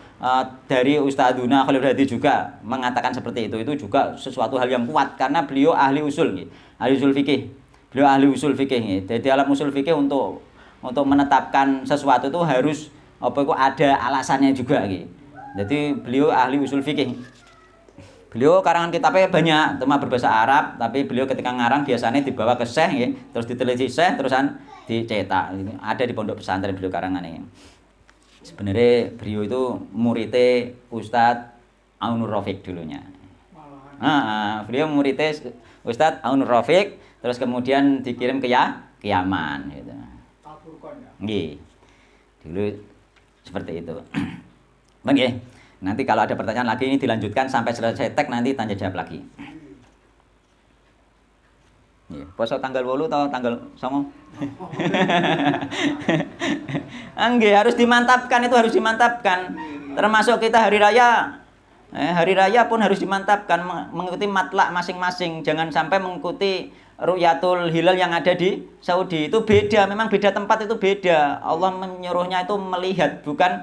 dari Ustadzuna Khaliful Hadi juga mengatakan seperti itu. Itu juga sesuatu hal yang kuat karena beliau ahli usul nggih. Ahli usul fikih. Beliau ahli usul fikih nggih. Jadi dalam usul fikih untuk menetapkan sesuatu itu harus apa itu ada alasannya juga gitu. Jadi beliau ahli usul fikih. Beliau karangan kitabnya banyak, cuma berbahasa Arab, tapi beliau ketika ngarang biasanya dibawa ke syekh gitu, terus diteliti syekh terusan dicetak. Ada di pondok pesantren beliau karangan ini. Sebenarnya beliau itu muridnya Ustadz Aunur Rafiq dulunya. Beliau muridnya Ustadz Aunur Rafiq, terus kemudian dikirim ke Yaman gitu. Nggih. Dulu seperti itu. Nggih. Nanti kalau ada pertanyaan lagi ini dilanjutkan sampai selesai teks nanti tanya jawab lagi. Nggih, poso tanggal 8 atau tanggal 9? Nggih, harus dimantapkan, itu harus dimantapkan. Termasuk kita hari raya. Hari raya pun harus dimantapkan mengikuti matlak masing-masing. Jangan sampai mengikuti Ru'yatul Hilal yang ada di Saudi. Itu beda, memang beda tempat itu beda. Allah menyuruhnya itu melihat, bukan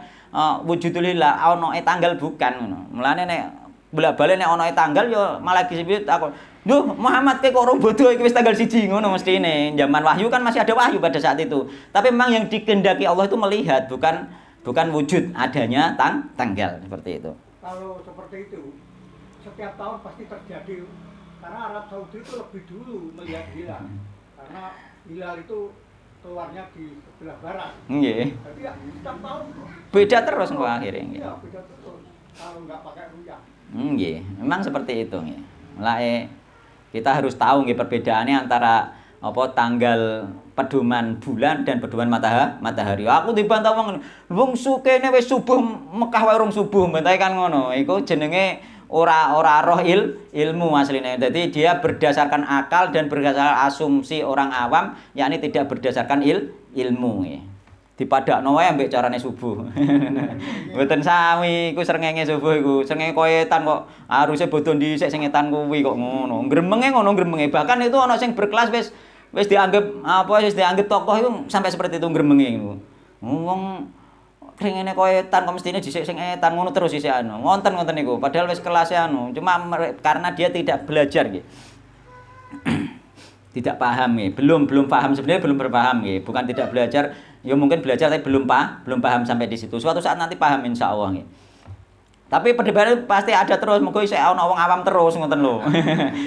wujudul hilal, onoe tanggal bukan ngono. Mulane nek bolak-balik nek onoe tanggal yo malah disebut aku, "Duh, Muhammad ke kok orang bodoh iki wis tanggal 1 ngono mestine." Zaman wahyu kan masih ada wahyu pada saat itu. Tapi memang yang dikehendaki Allah itu melihat, bukan wujud adanya tanggal seperti itu. Kalau seperti itu setiap tahun pasti terjadi. Karena Arab Saudi itu lebih dulu melihat hilal. Karena hilal itu keluarnya di sebelah barat. Nggih. Jadi ya setiap tahun beda terus kok akhirnya nggih. Iya, beda terus. Kalau nggak pakai ruyah. Nggih, memang seperti itu nggih. Mulai kita harus tahu nggih perbedaannya antara apa tanggal pedoman bulan dan pedoman matahari. Aku dibantah wong sukene wis subuh Mekah wae urung subuh, bantai kan ngono. Iku jenenge ora roh ilmu aslinya. Jadi dia berdasarkan akal dan berdasarkan asumsi orang awam, yakni tidak berdasarkan ilmu ya. Dipadakno wae ambek carane subuh. Mboten sami iku srengenge subuh iku. Srengenge koetan kok haruse bodho dhisik sing etan kuwi kok ngono. Gremenge ngono gremenge. Bahkan itu ana sing berkelas wis dianggap tokoh itu sampai seperti itu gremenge iku. Wong kringene koetan kok mestine dhisik sing etan ngono terus isih anu. Ngonten niku. Padahal wis kelase anu. Cuma karena dia tidak belajar nggih. Tidak paham nggih. Belum paham sebenarnya belum berpaham nggih. Bukan tidak belajar, ya mungkin belajar tapi belum paham sampai di situ. Suatu saat nanti paham insyaallah nggih. Tapi perdebatan pasti ada terus. Muga isih ana wong awam terus ngoten lho.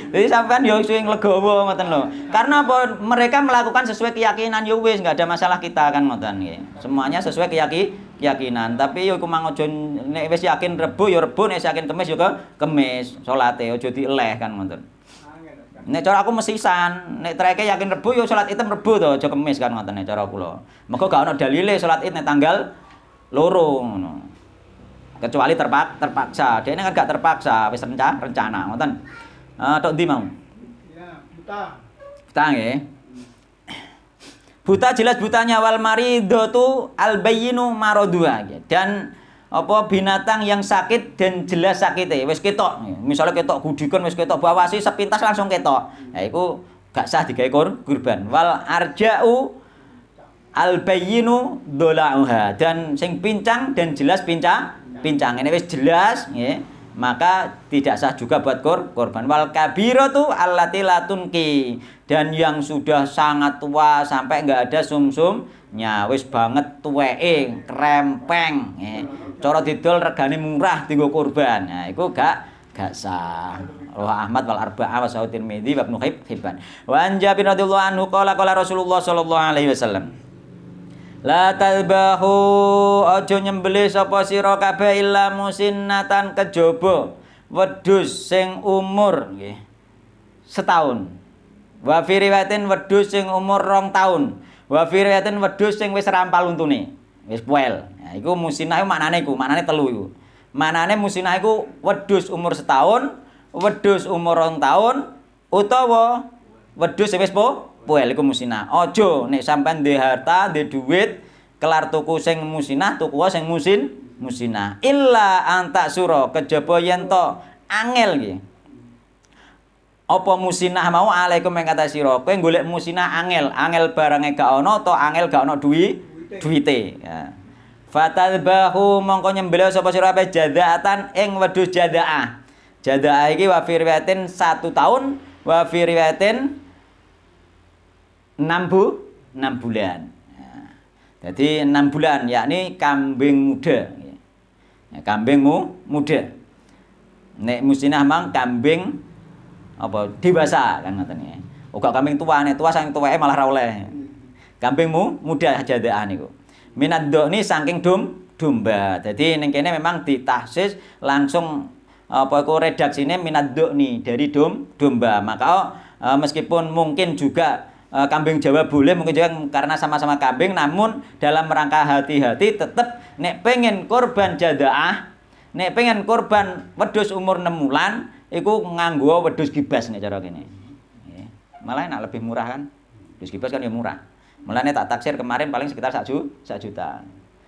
Jadi sampean yo sing legowo ngoten lho. Karena apa? Mereka melakukan sesuai keyakinan yo wis enggak ada masalah kita kan ngoten nggih. Semuanya sesuai keyakinan. Tapi yo iku mang aja nek wis yakin Rebo yo Rebo, nek yakin Kemis yo Kemis. Salate aja dieleh kan ngoten. Nek cara aku mesisan, nek treke yakin Rebo yo salat Id Rebo to, aja Kemis kan ngoten nek cara kula. Mergo gak ana dalile salat Id nek tanggal 2 ngono. Kecuali terpaksa. Dia ini kan gak terpaksa, wis rencana ngoten. Tok ndi mau? Ya, buta. Buta nggih. Buta jelas butanya, wal maridatu al bayyinu maradua. Dan apa binatang yang sakit dan jelas sakite wis ketok. Misalnya ketok gudikan wis ketok bawasi sepintas langsung ketok. Nah iku gak sah digawe kurban. Wal arja'u al bayyinu dolauha, dan sing pincang dan jelas pincang. Ini wis jelas nggih, maka tidak sah juga buat korban. Wal kabiratu allati latunki, dan yang sudah sangat tua sampai enggak ada sumsumnya, wis banget tuweke, krempeng nggih. Cara didol regane murah dienggo kurban. Nah, iku gak sah. Rawahu Ahmad wal Arba'ah wa Sahih Tirmidzi wa Ibnu Hibban. Wa an Jabir radhiyallahu anhu qala Rasulullah sallallahu alaihi wasallam, la talbahu, aja nyembelih sapa sira kabeh illa musinnatan kejaba wedhus sing umur nggih setahun. Wa fi riwayatin wedhus sing umur 2 tahun. Wa fi riwayatin wedhus sing wis rampal untune, wis puel. Nah, iku musinnah maknane 3 iku. Maknane musinnah iku wedhus umur setahun, wedhus umur 2 tahun, utawa wedhus sing wis puel iku musinnah. Aja nek sampean duwe harta, duwe duit, kelar tuku sing musinnah, tuku sing musinnah. Illa anta sura, kejaba yen to angel nggih. Apa musinnah mau alaikum ing kata sira, kowe golek musinnah angel barange gak ana to angel gak ana duwite. Ya. Fatalbahu mongko nyembelih sapa sira kabeh jadaatan ing wedhus jadaah. Jadaah iki wa fi riwayatin 1 tahun, wa fi riwayatin 6 bulan. Ya. Jadi 6 bulan, yakni kambing muda. Ya, kambing muda. Nek musinnah mang kambing apa dewasa kan ngoten ya. Uga kambing tua, nek tua saking tuweke malah ra oleh. Kambing muda jadaah niku. Minad dhoni saking domba. Jadi ning kene memang ditahsis langsung apa iku redaksine minad dhoni dari domba. Maka meskipun mungkin juga kambing Jawa boleh, mungkin juga karena sama-sama kambing, namun dalam rangka hati-hati tetap nek pengen korban jadaah, nek pengen korban wedhus umur 6 bulan iku nganggo wedhus gibas nek cara kene. Malah enak lebih murah kan. Wedhus gibas kan ya murah. Mulane tak taksir kemarin paling sekitar 1 juta.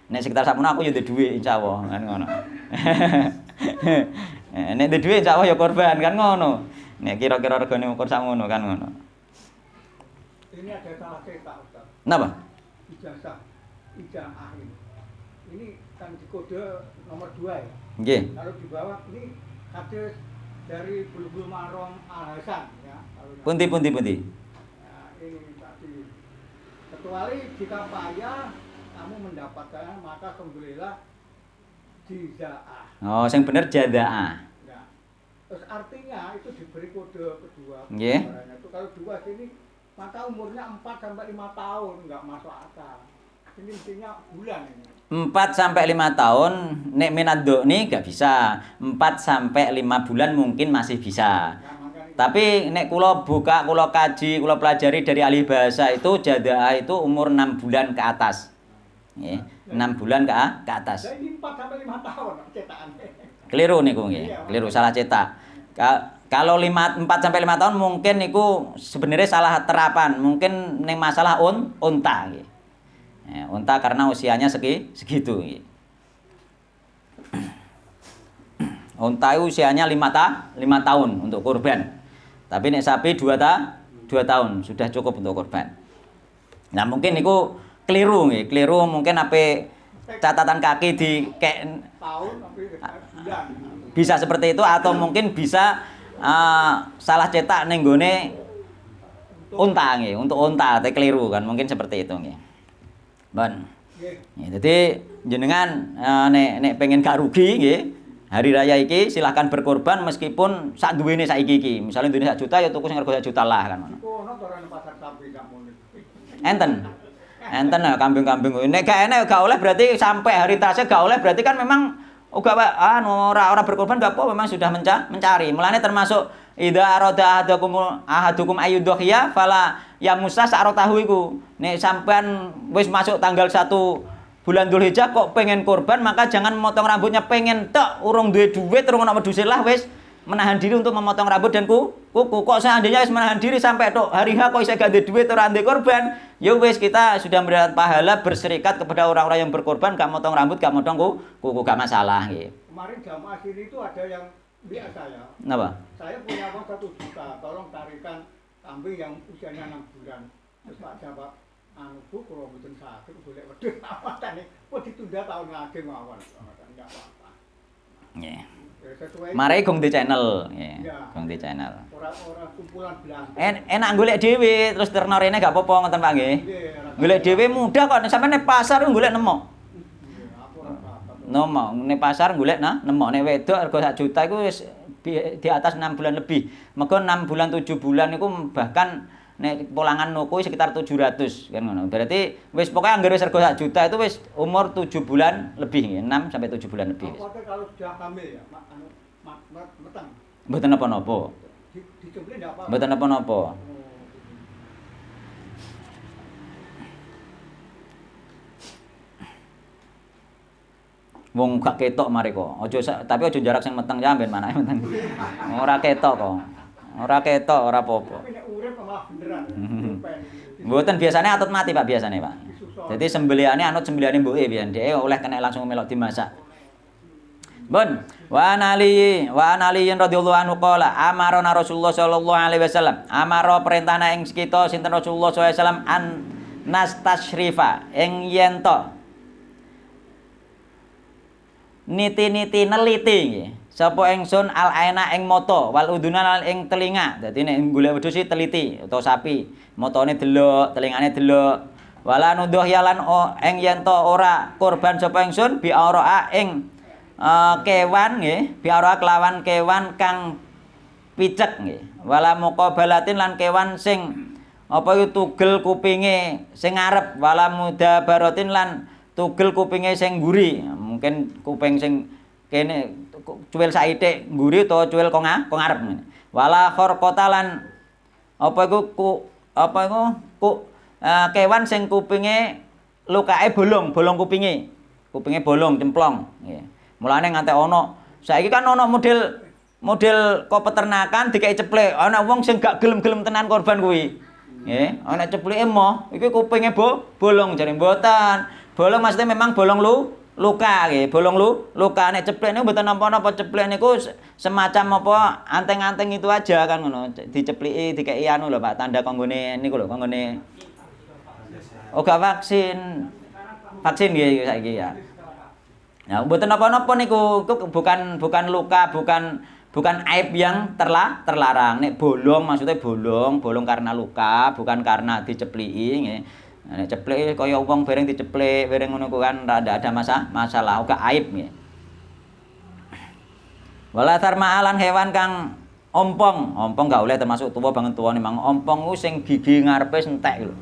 Nek sekitar sakmono aku ya ndek dhuwit insyaallah kan ngono. Nek ndek dhuwit insyaallah ya korban kan ngono. Nek kira-kira regane ukur sakmono kan ngono. Ini ada salah cetak, Ustaz. Napa? Ijazah ini. Ini kan di kode nomor 2 ya. Nggih. Kalau di bawah ini hadis dari Bulughul Maram Al Hasan ya. Pundi. Nah, ini tadi. Kecuali jika payah kamu mendapatkan, maka sembelihlah jizaah. Oh, sing bener jadaah. Ya. Terus artinya itu diberi kode kedua. Nggih. Itu kalau 2 sini maka umurnya 4 sampai 5 tahun enggak masuk akal. Ini intinya bulan ini. 4 sampai 5 tahun nek minad dhoni enggak bisa. 4 sampai 5 bulan mungkin masih bisa. Tapi nek kula buka, kula kaji, kula pelajari dari ahli bahasa itu jadaah itu umur 6 bulan ke atas. Nggih, 6 bulan ke atas. Jadi 4 sampai 5 tahun cetakannya. Keliru niku nggih. Keliru, salah cetak. Kalau 4 sampai 5 tahun mungkin niku sebenarnya salah terapan. Mungkin ning masalah unta nggih. Ya, unta karena usianya segitu nggih. Unta usianya 5 tahun untuk kurban. Tapi nek sapi 2 tahun sudah cukup untuk kurban. Nah, mungkin niku keliru nggih. Keliru mungkin ape catatan kaki di tahun sampai bulan. Bisa seperti itu atau mungkin bisa salah cetak ning gone unta nggih, untuk unta tapi keliru kan, mungkin seperti itu nggih. Bon. Nggih. Dadi jenengan nek pengen gak rugi nggih, hari raya iki silahkan berkorban meskipun sak duwene saiki iki. Misale duwene 1 juta ya tuku sing rego 1 juta lah kan ngono. Ono to ora pasar sapi gak muni. Enten ya kambing-kambing. Nek gak enak gak oleh berarti sampai hari tasnya gak oleh berarti kan memang uga ora berkorban gak apa, memang sudah mencari. Mulane termasuk idza arada ahadukum ayyudhiya fala yamusa sa'ratahu iku. Nek sampean wis masuk tanggal 1 bulan Dzulhijjah kok pengen kurban, maka jangan motong rambutnya pengen tok urung duwe duit urung ana wedhuse lah wis menahan diri untuk memotong rambut dan kuku. Kok seandainya wis menahan diri sampai tok hari H kok isih gak ndek duit ora ndek korban, ya wis kita sudah mendapat pahala berserikat kepada orang-orang yang berkorban, gak motong rambut, gak motong kuku, gak masalah nggih. Kemarin jamaah sini itu ada yang biasa saya. Napa? Saya punya uang 1 juta, tolong tarikan kambing yang usianya 6 bulan. Terus Pak jawab, Bu, kalau mboten sakit boleh wedhus awatane. Kok ditunda tahun lagi mawon. Enggak apa-apa. Nggih. Ya sesuai. Mari gong di channel, nggih. Gong di channel. Ora kumpulan belangko. Enak golek dhewe terus terno rene gak apa-apa ngoten Pak nggih. Golek dhewe mudah kok, sampeyan ning pasar golek nemu. Nemu ning pasar golek nemu nek wedok rego 1 juta iku wis di atas 6 bulan lebih. Mergo 6 bulan 7 bulan iku bahkan nek polangan nuku sekitar 700 kan ngono. Berarti wis pokoke anggere wis rego 1 juta itu wis umur 7 bulan lebih, 6 sampai 7 bulan lebih. Kalau sudah hamil ya, meteng. Mboten napa-napa. Dicoblek ndak apa? Mboten napa-napa. Wong gak ketok mari kok. Tapi aja jarak sing meteng ya ben manake meteng. Ora ketok kok. Ora ketok, ora apa-apa. Tapi nek urip malah beneran. Mboten biasane atut mati Pak biasane Pak. Jadi sembelihane anut sembelihane mbuke pian dhek oleh kena langsung melok dimasak. Bun, wa anali radhiyallahu anhu qala amarona Rasulullah sallallahu alaihi wasallam. Amaro perintahna ing kita sinten Rasulullah sallallahu alaihi wasallam an nastashrifa ing yen to niti-niti neliti nggih. Sapa ingsun al aina ing mata wal uduna lan ing telinga. Dadi nek golek wedhus iki teliti utawa sapi, matane delok, telingane delok. Wala nuduh yalan ing yen to ora kurban sapa ingsun bi aura ing kewan nggih, bi aura kelawan kewan kang picek nggih. Wala muqabalatin lan kewan sing apa iku tugel kupinge sing ngarep, wala mudabaratin lan tugel kupinge sing mburi. Mungkin kuping sing kene cuwil saithik mburi utawa cuwil kok ngarep ngene. Wala khorqata lan apa iku kewan sing kupinge lukae bolong kupinge. Kupinge bolong cemplong nggih. Mulane nganti ana saiki kan ana model kok peternakan dikai ceplek. Ana wong sing gak gelem-gelem tenan korban kuwi. Nggih, ana ceplike emoh, iki kupinge bolong jare mboten. Bolong maksudnya memang bolong luka nggih, bolong luka. Nek ceplek niku mboten napa-napa, ceplek niku semacam apa anteng-anteng itu aja kan ngono. Dicepliki dikai anu lho Pak, tanda kanggone niku lho, kanggone gak vaksin. Vaksin nggih saiki ya. Nah, mboten napa-napa niku bukan luka, bukan aib yang terlarang. Nek bolong maksudnya bolong karena luka, bukan karena dicepliki nggih. Nek ceplek kaya wong bareng diceplek, bareng ngono kan ndak ada masalah, ora aib nggih. Wala tarma'alan hewan kang ompong gak oleh termasuk tuwa banget tuwane mang ompong ku sing gigi ngarepe entek lho.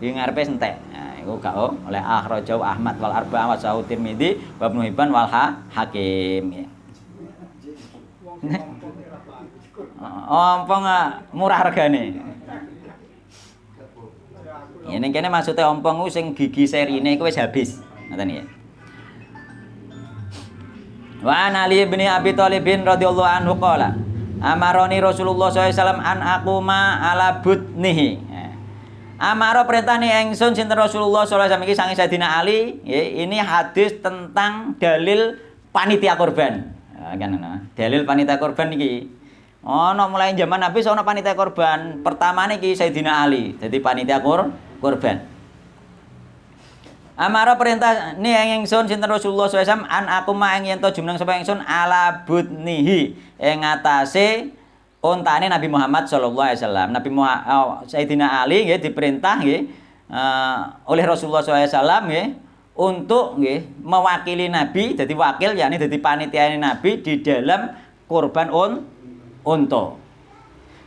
Gigi ngarepe entek. Nah, iku gak oleh akhrajau Ahmad wal Arba'ah wa Sahih Tirmidzi wa Ibnu Hibban wal Hakim nggih. Ompong murah regane. Ini kene maksudnya ompong ku sing gigi serine iku wis habis. Ngoten ya. Wa an Ali bin Abi Thalib radhiyallahu anhu qala amaroni Rasulullah SAW an aquma ala butnihi. Amaro perintah ingsun sinten Rasulullah SAW iki sange Sayyidina Ali, ini hadis tentang dalil panitia korban. Kan dalil panitia korban iki. Ono mulai zaman Nabi ono panitia korban. Pertama niki Sayyidina Ali, jadi panitia korban. Amaro perintah ni ingsun sinten Rasulullah SAW an aquma ing yen to jumeneng sapa ingsun ala butnihi ing atase ontane Nabi Muhammad sallallahu alaihi wasallam. Sayyidina Ali nggih diperintah nggih oleh Rasulullah SAW nggih untuk nggih mewakili Nabi, jadi wakil yakni dadi panitiane Nabi di dalam kurban unta.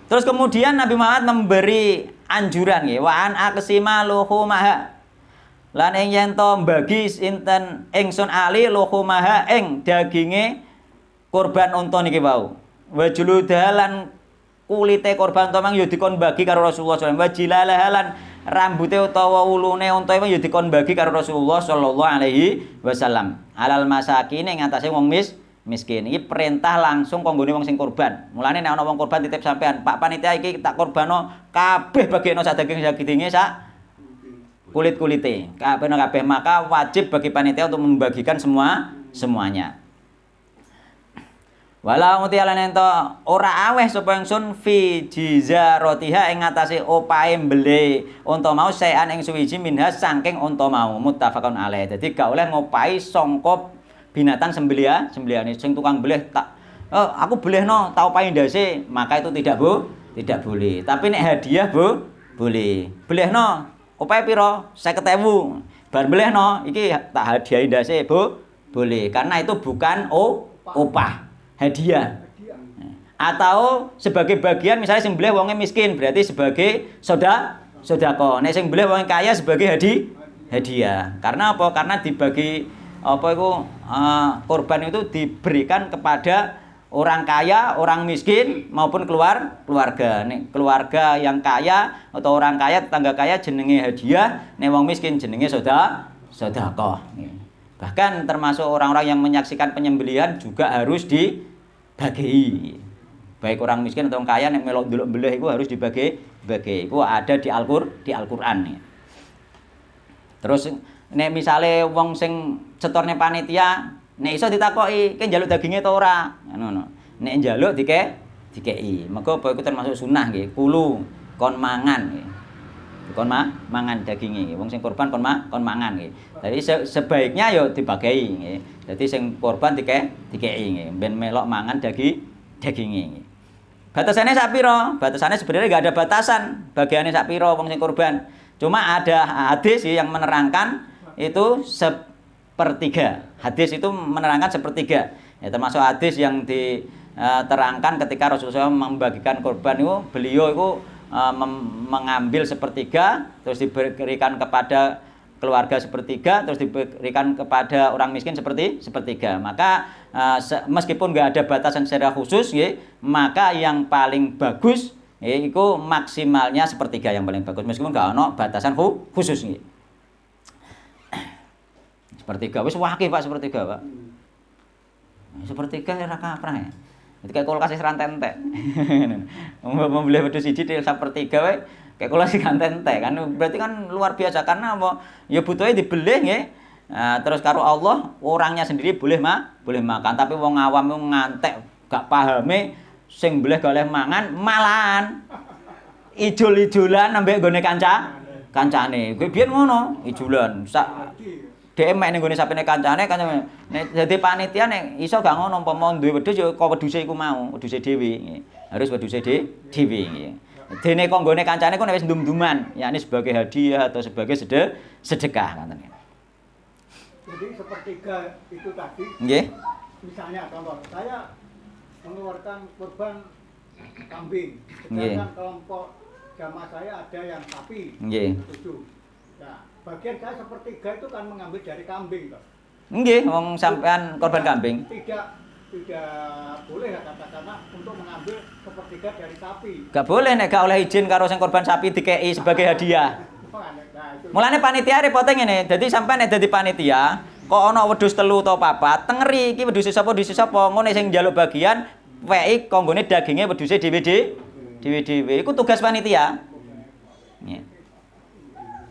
Terus kemudian Nabi Muhammad memberi anjuran nggih wa an aqsima luhumaha. Lan ing yen to mbagi sinten ingsun Ali luhumaha ing daginge kurban unta niki wau. Wa juludalan kulite korban unta mang ya dikon bagi karo Rasulullah SAW. Wa jilalalan rambute utawa ulune unta mang ya dikon bagi karo Rasulullah sallallahu alaihi wasallam. Alal masakin ing atase wong miskin. Iki perintah langsung kanggone wong sing kurban. Mulane nek ana wong kurban titip sampean, Pak panitia iki tak kurbano kabeh bagekno sak daging-daginge sak kulit-kulite. Kabeh maka wajib bagi panitia untuk membagikan semuanya. Wala mutialan ento ora aweh sapa ingsun fi jizaratiha ing ngatasé opahe mbele unta mau saean ing suwiji minha saking unta mau muttafaqun alaih. Dadi gak oleh ngopahi sangka binatang sembelihane sing tukang belih tak aku belihno tau opahi ndase, maka itu tidak boleh. Tapi nek hadiah boleh. Belihno opahe pira? 50.000. Bar belihno iki tak hadiahi ndase boleh karena itu bukan opah. Hadiah. Atau sebagai bagian misalnya sembelih wonge miskin berarti sebagai sedekah. Nek sing mbelih wong kaya sebagai hadiah. Karena apa? Karena dibagi kurban itu diberikan kepada orang kaya, orang miskin maupun keluarga. Nek keluarga yang kaya atau orang kaya, tetangga kaya jenenge hadiah, nek wong miskin jenenge sedekah. Bahkan termasuk orang-orang yang menyaksikan penyembelihan juga harus dibagi. Baik orang miskin atau orang kaya yang melok ndelok mbelih itu harus dibagi. Itu ada di Al-Qur'an. Terus nek misale wong sing setorne panitia, nek iso ditakoki, "Ki njaluk daginge ta ora?" Ngono. Nek njaluk dikeki. Mergo apa iku termasuk sunah nggih. Kulu kon mangan nggih. Kon mangan daginge. Wong sing kurban kon mangan nggih. Jadi sebaiknya yo dibagi nggih. Dadi sing kurban dikeki nggih. Ben melok mangan daginge nggih. Batasane sak pira? Batasane sebenarnya enggak ada batasan bagiane sak pira wong sing kurban. Cuma ada hadis yang menerangkan itu sepertiga. Hadis itu menerangkan sepertiga. Ya, termasuk hadis yang diterangkan ketika Rasulullah membagikan kurban itu, beliau itu mengambil sepertiga, terus diberikan kepada keluarga sepertiga, terus diberikan kepada orang miskin sepertiga. Maka meskipun nggak ada batasan secara khusus, ya, maka yang paling bagus itu maksimalnya sepertiga yang paling bagus. Meskipun nggak ada batasan khusus. Ya. Sepertiga, wis wakil Pak sepertiga Pak. Sepertiga ora kaprah ya. Kayak kulkas ranten entek. Membeli wedhus siji sepertiga wae kayak kulkas ranten entek kan. Berarti kan luar biasa karena apa? Ya butuhe dibelih nggih. Terus karo Allah orangnya sendiri boleh makan, tapi wong awam ku ngantek gak pahame sing boleh gak oleh mangan malahan ijul-ijulan ambek gone kancane. Kuwi biyen ngono, ijulan. DM nek nggone sapene kancane nek dadi panitia nek iso gak ngono umpama duwe wedhus ya kok wedhuse iku mau, wedhuse dhewe. Harus wedhuse dhewe nggih. Dene kok nggone kancane kok nek wis ndum-nduman, yakni sebagai hadiah atau sebagai sedekah ngoten. Jadi sepertiga itu tadi. Nggih. Misalnya contoh saya mengeluarkan kurban kambing. Sedangkan kelompok jamaah saya ada yang sapi. Nggih. 7. Nah, bagian saya sepertiga itu kan mengambil dari kambing toh. Nggih, wong sampean korban kambing. Tidak boleh ya katakanlah untuk mengambil sepertiga dari sapi. Gak boleh nek gak oleh izin karo sing korban sapi dikei sebagai hadiah. Mulane panitia repote ngene. Dadi sampean nek dadi panitia, kok ana wedhus 3 utawa 4, tengeri iki wedhus sapa ngono sing njaluk bagian weki kanggone daginge wedhuse dhewe-dhewe. Iku tugas panitia. Nggih.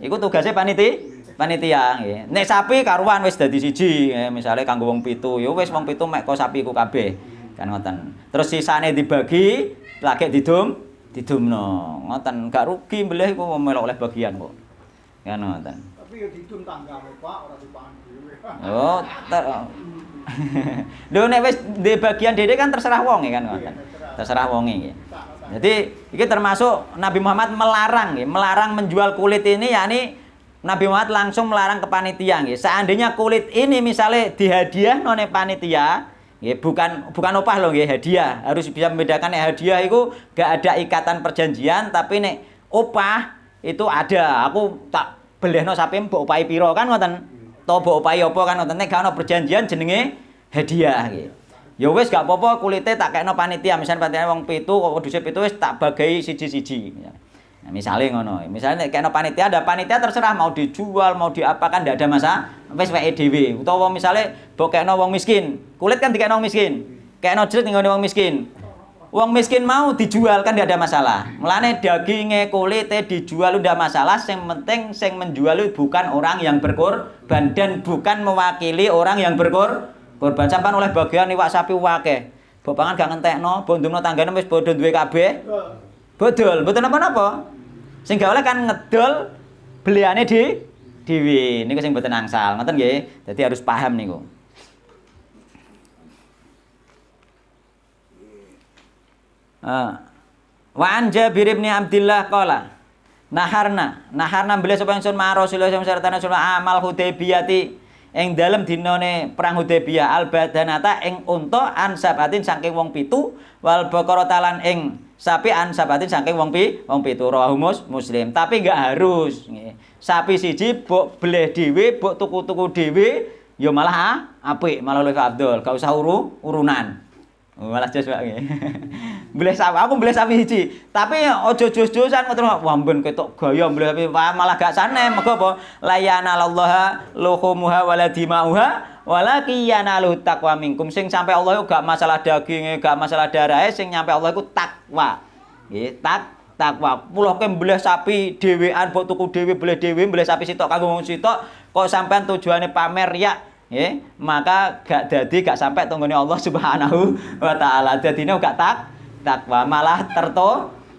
Iku tugasnya panitia nggih. Nek sapi karuan wis dadi siji, misale kanggo wong 7, ya wis wong 7 mek kok sapi iku kabeh. Kan ngoten. Terus sisane dibagi, lagi didumno. Ngoten, gak rugi mbelih iku melok oleh bagian kok. Kan ngoten. Tapi ya didum tanggane Pak, ora dipangan dhewe. Oh, lho nek wis di bagian dhewe kan terserah wong kan ngoten. Terserah wonge nggih. Jadi ini termasuk Nabi Muhammad melarang menjual kulit ini, yakni Nabi Muhammad langsung melarang ke panitia. Seandainya kulit ini misalnya dihadiah oleh panitia, bukan opah loh, hadiah. Harus bisa membedakan hadiah itu gak ada ikatan perjanjian, tapi nek opah itu ada. Aku tak belehno sapi mbok opahi piro kan ngoten. To mbok opahi apa kan ngoten. Nek gak ono perjanjian jenenge hadiah nggih. Ya wis gak apa-apa kulite tak kekno panitia. Misal panitia wong 7 kok wedhuse 7 wis tak bagi siji-siji. Nah, misale ngono. Misale nek kekno panitia, ada panitia terserah mau dijual, mau diapakan ndak ada wis weke dhewe. Utawa misale mbok kekno wong miskin, kulit kan dikekno wong miskin. Kekno jerit nggone wong miskin. Wong miskin mau dijual kan tidak ada masalah. Mulane dagingnya, kulitnya dijual udah masalah. Yang penting sing menjual bukan orang yang berkorban dan bukan mewakili orang yang berkorban. Sampeyan oleh bagian iwak sapi wake. Mbok pangan gak ngentekno, mbok ndumno tanggane wis bodho duwe kabeh. Bodol, mboten napa-napa. Sing gak oleh kan ngedol beliane dhewe. Niku sing mboten angsal. Ngoten nggih. Dadi harus paham niku. Wa an Jabir bin Abdullah qala naharna beli sapa ingsun ma Rasulullah sallallahu alaihi wasallam amal Hudaybiyati ing dalem dinane perang Hudaybiyah al badanata ing unta an sabatin saking wong pitu wal baqara talan ing sapi an sabatin saking wong pitu rawahu Muslim. Tapi enggak harus nggih. Sapi siji mbok bleh dhewe mbok tuku-tuku dhewe ya malah apik, malah luwih afdol, gak usah urunan. Malah jos wae. Bleh sapi, aku bleh sapi siji. Tapi aja jos-josan ngoten wah ben ketok gaya bleh sapi malah gak sane. Mergo apa? Layanalallaha luhumuha wala dimauha walakin yanalu taqwa minkum. Sing sampai Allah iku gak masalah daginge, gak masalah darahe, sing nyampe Allah iku takwa. Nggih, takwa. Puloke bleh sapi dhewean, mbok tuku dhewe bleh dhewe, bleh sapi sitok kanggo wong sitok, kok sampean tujuane pamer ya. Maka gak sampai tunggone Allah Subhanahu wa taala. Dadine gak takwa, malah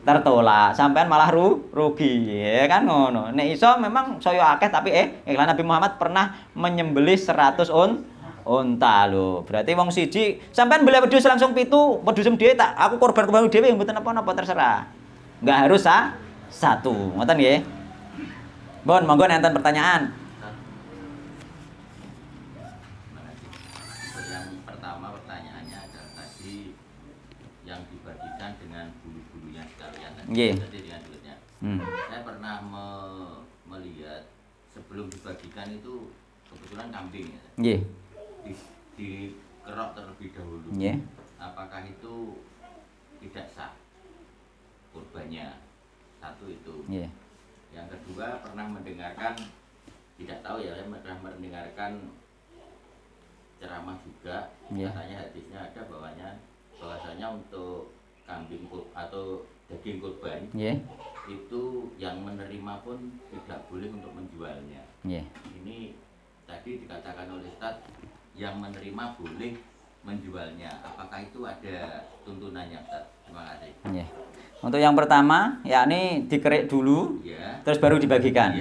tertolak. Sampean malah rugi, ya kan ngono. Nek iso memang saya akeh tapi iklan Nabi Muhammad pernah menyembelih 100 unta lho. Berarti wong siji sampean beli wedhus langsung 7, wedhusem dhewe tak aku korban dhewe mboten apa-apa terserah. Enggak harus satu. Ngoten nggih. Bon, monggo enten pertanyaan. Jadi dengan kulitnya. Saya pernah melihat sebelum dibagikan itu kebetulan kambing ya. Dikerok terlebih dahulu. Apakah itu tidak sah kurbannya? Satu itu. Yang kedua pernah mendengarkan, tidak tahu ya, saya pernah mendengarkan ceramah juga. Katanya hadisnya ada bahwasanya untuk kambing atau daging kurban itu yang menerima pun tidak boleh untuk menjualnya. Ini tadi dikatakan oleh Ustaz yang menerima boleh menjualnya. Apakah itu ada tuntunannya, Ustaz? Terima kasih. Untuk yang pertama, yakni dikerik dulu, terus baru dibagikan.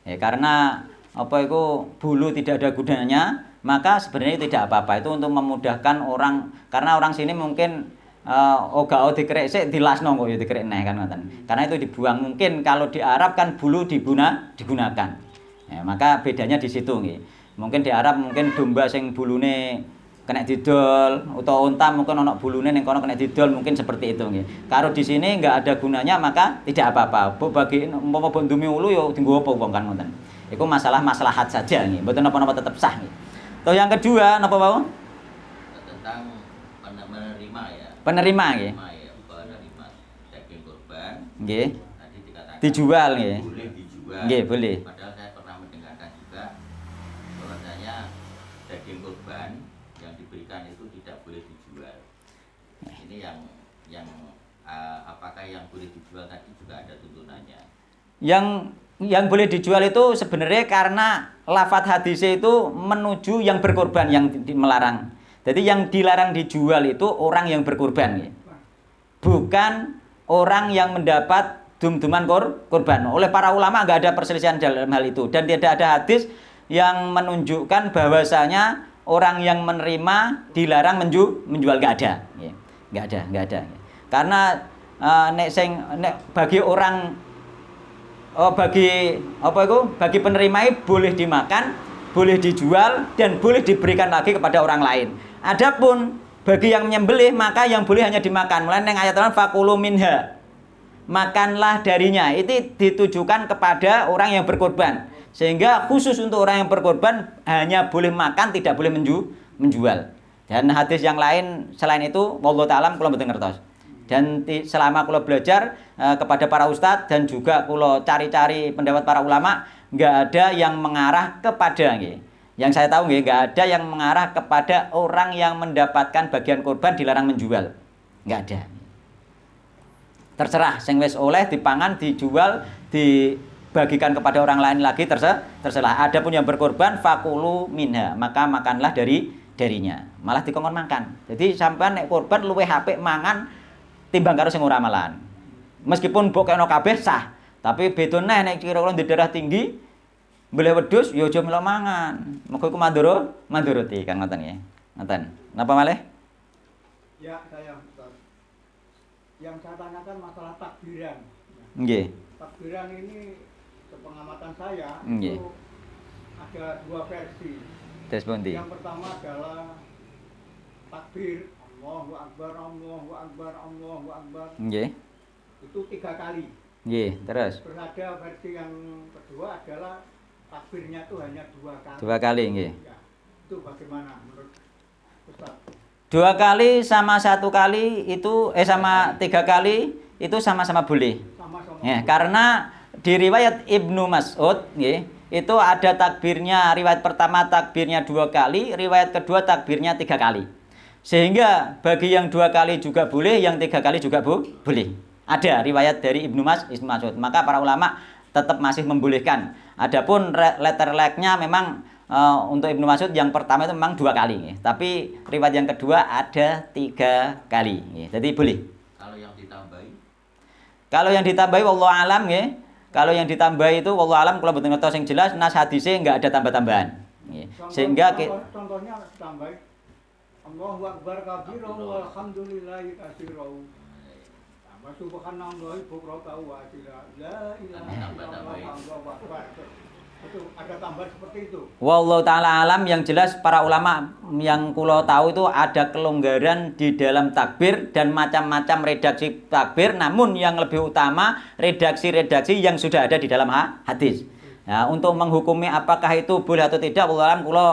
Karena apa itu bulu tidak ada gunanya, maka sebenarnya tidak apa-apa. Itu untuk memudahkan orang, karena orang sini mungkin gak dikerik sik dilasno kok ya dikerik neh kan ngoten. Karena itu dibuang. Mungkin kalau di Arab kan bulu digunakan. Maka bedanya di situ nggih. Mungkin di Arab mungkin domba sing bulune kena didol utawa unta mungkin ana bulune ning kono kena didol, mungkin seperti itu nggih. Karo di sini enggak ada gunanya maka tidak apa-apa. Bagi umpama bondumi ulu ya dienggo apa wong kan ngoten. Iku masalah maslahat saja nggih. Mboten napa-napa tetep sah nggih. Toh yang kedua napa wau? Tentang menerima ya. Penerima nggih. Penerima daging kurban. Nggih. Tadi dikatakan dijual nggih. Boleh dijual. Nggih, boleh. Padahal saya pernah mendengarkan juga bahwasanya daging kurban yang diberikan itu tidak boleh dijual. Ini yang apakah yang boleh dijual tadi juga ada tuntunannya? Yang boleh dijual itu sebenarnya karena lafadz hadisnya itu menuju yang berkorban yang melarang. Jadi yang dilarang dijual itu orang yang berkorban, bukan orang yang mendapat dum-duman korban. Oleh para ulama nggak ada perselisihan dalam hal itu, dan tidak ada hadis yang menunjukkan bahwasanya orang yang menerima dilarang menjual, nggak ada. Karena bagi orang bagi penerima boleh dimakan, boleh dijual, dan boleh diberikan lagi kepada orang lain. Adapun bagi yang menyembelih maka yang boleh hanya dimakan. Mulai yang ayat Al-Quran fakulu minha, makanlah darinya. Itu ditujukan kepada orang yang berkorban. Sehingga khusus untuk orang yang berkorban hanya boleh makan, tidak boleh menjual. Dan hadis yang lain selain itu wallahu ta'ala kula mboten ngertos. Dan selama kula belajar kepada para ustadz dan juga kula cari-cari pendapat para ulama, enggak ada yang mengarah kepada nggih. Yang saya tahu nggih, nggak ada yang mengarah kepada orang yang mendapatkan bagian kurban dilarang menjual. Nggak ada. Terserah, sing wis oleh dipangan, dijual, dibagikan kepada orang lain lagi terserah. Adapun yang berkorban fakulu minha, maka makanlah darinya. Malah dikongkon makan. Jadi sampean nek kurban luwih apik mangan timbang karo sing ora malan. Meskipun mbok kena kabeh sah, tapi beda neh nek kira-kira di darah tinggi boleh wedhus ya aja melo mangan. Muga iku mandoroti kan ngoten nggih. Ngoten. Napa malih? Ya, saya Ustaz. Yang saya tanyakan masalah takbiran. Nggih. Takbiran ini sepengamatan saya Nggih. itu ada dua versi. Tes pundi? Yang pertama adalah takbir Allahu Akbar, Allahu Akbar, Allahu Akbar. Nggih. Itu 3 kali. Nggih, terus. Terus ada versi yang kedua adalah takbirnya itu hanya 2 kali. 2 kali nggih. Ya, itu bagaimana menurut Ustaz? 2 kali sama 1 kali itu sama 3 kali itu sama-sama boleh. Sama-sama. Ya, karena di riwayat Ibnu Mas'ud nggih, itu ada takbirnya, riwayat pertama takbirnya 2 kali, riwayat kedua takbirnya 3 kali. Sehingga bagi yang 2 kali juga boleh, yang 3 kali juga boleh. Ada riwayat dari Ibnu Mas'ud. Maka para ulama tetap masih membolehkan. Adapun letter like-nya memang untuk Ibnu Mas'ud yang pertama itu memang 2 kali nggih. Tapi riwayat yang kedua ada 3 kali nggih. Jadi boleh. Kalau yang ditambahi? Kalau yang ditambahi wallahu alam nggih. Kalau yang ditambahi itu wallahu alam kalau betul ngertos yang jelas nas hadisnya enggak ada tambah-tambahan nggih. Sehingga contohnya tambahi Allahu Akbar kabiran walhamdulillahi katsiran. Tambah subhanallahi bukratan wa asila. La ilaha illallah Allahu Akbar. Itu ada tambahan seperti itu. Wallahu taala alam, yang jelas para ulama yang kula tahu itu ada kelonggaran di dalam takbir dan macam-macam redaksi takbir, namun yang lebih utama redaksi-redaksi yang sudah ada di dalam hadis. Nah, untuk menghukumi apakah itu boleh atau tidak, wallahu alam kula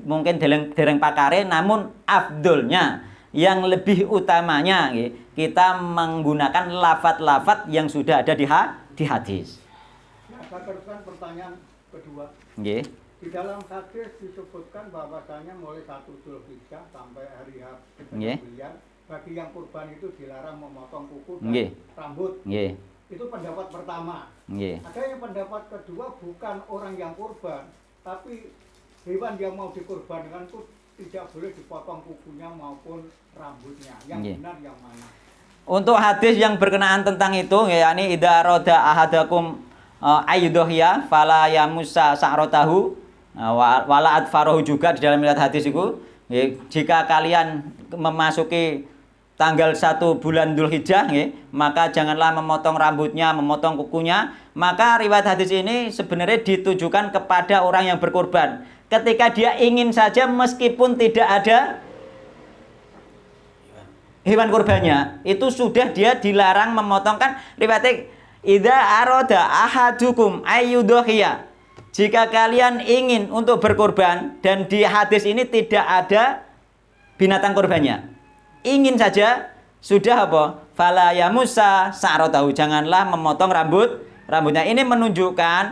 mungkin dereng pakare, namun afdolnya yang lebih utamanya kita menggunakan lafaz-lafaz yang sudah ada di hadis. Nah, saya teruskan pertanyaan kedua. Nggih. Di dalam hadis disebutkan bahwasanya mulai 1 Dzulhijjah sampai hari H Nggih. bagi yang kurban itu dilarang memotong kuku dan Nggih. rambut. Nggih. Itu pendapat pertama. Nggih. Ada yang pendapat kedua bukan orang yang kurban, tapi hewan yang mau dikurbankan itu tidak boleh dipotong kukunya maupun rambutnya. Yang Nggih. benar yang mana? Untuk hadis yang berkenaan tentang itu, yakni idza roda ahadakum ayyudhiya fala yamussa sa'ratahu wala adfarahu, juga di dalam riwayat hadis itu, jika kalian memasuki tanggal 1 bulan Dzulhijjah, maka janganlah memotong rambutnya, memotong kukunya. Maka riwayat hadis ini sebenarnya ditujukan kepada orang yang berkorban. Ketika dia ingin saja meskipun tidak ada hewan kurbannya, itu sudah dia dilarang memotongkan. Riwayatnya idza arada ahadukum ayyudhiya, jika kalian ingin untuk berkorban, dan di hadis ini tidak ada binatang kurbannya, ingin saja sudah apa? Fala yamussa sa'ratahu, janganlah memotong rambutnya. Ini menunjukkan,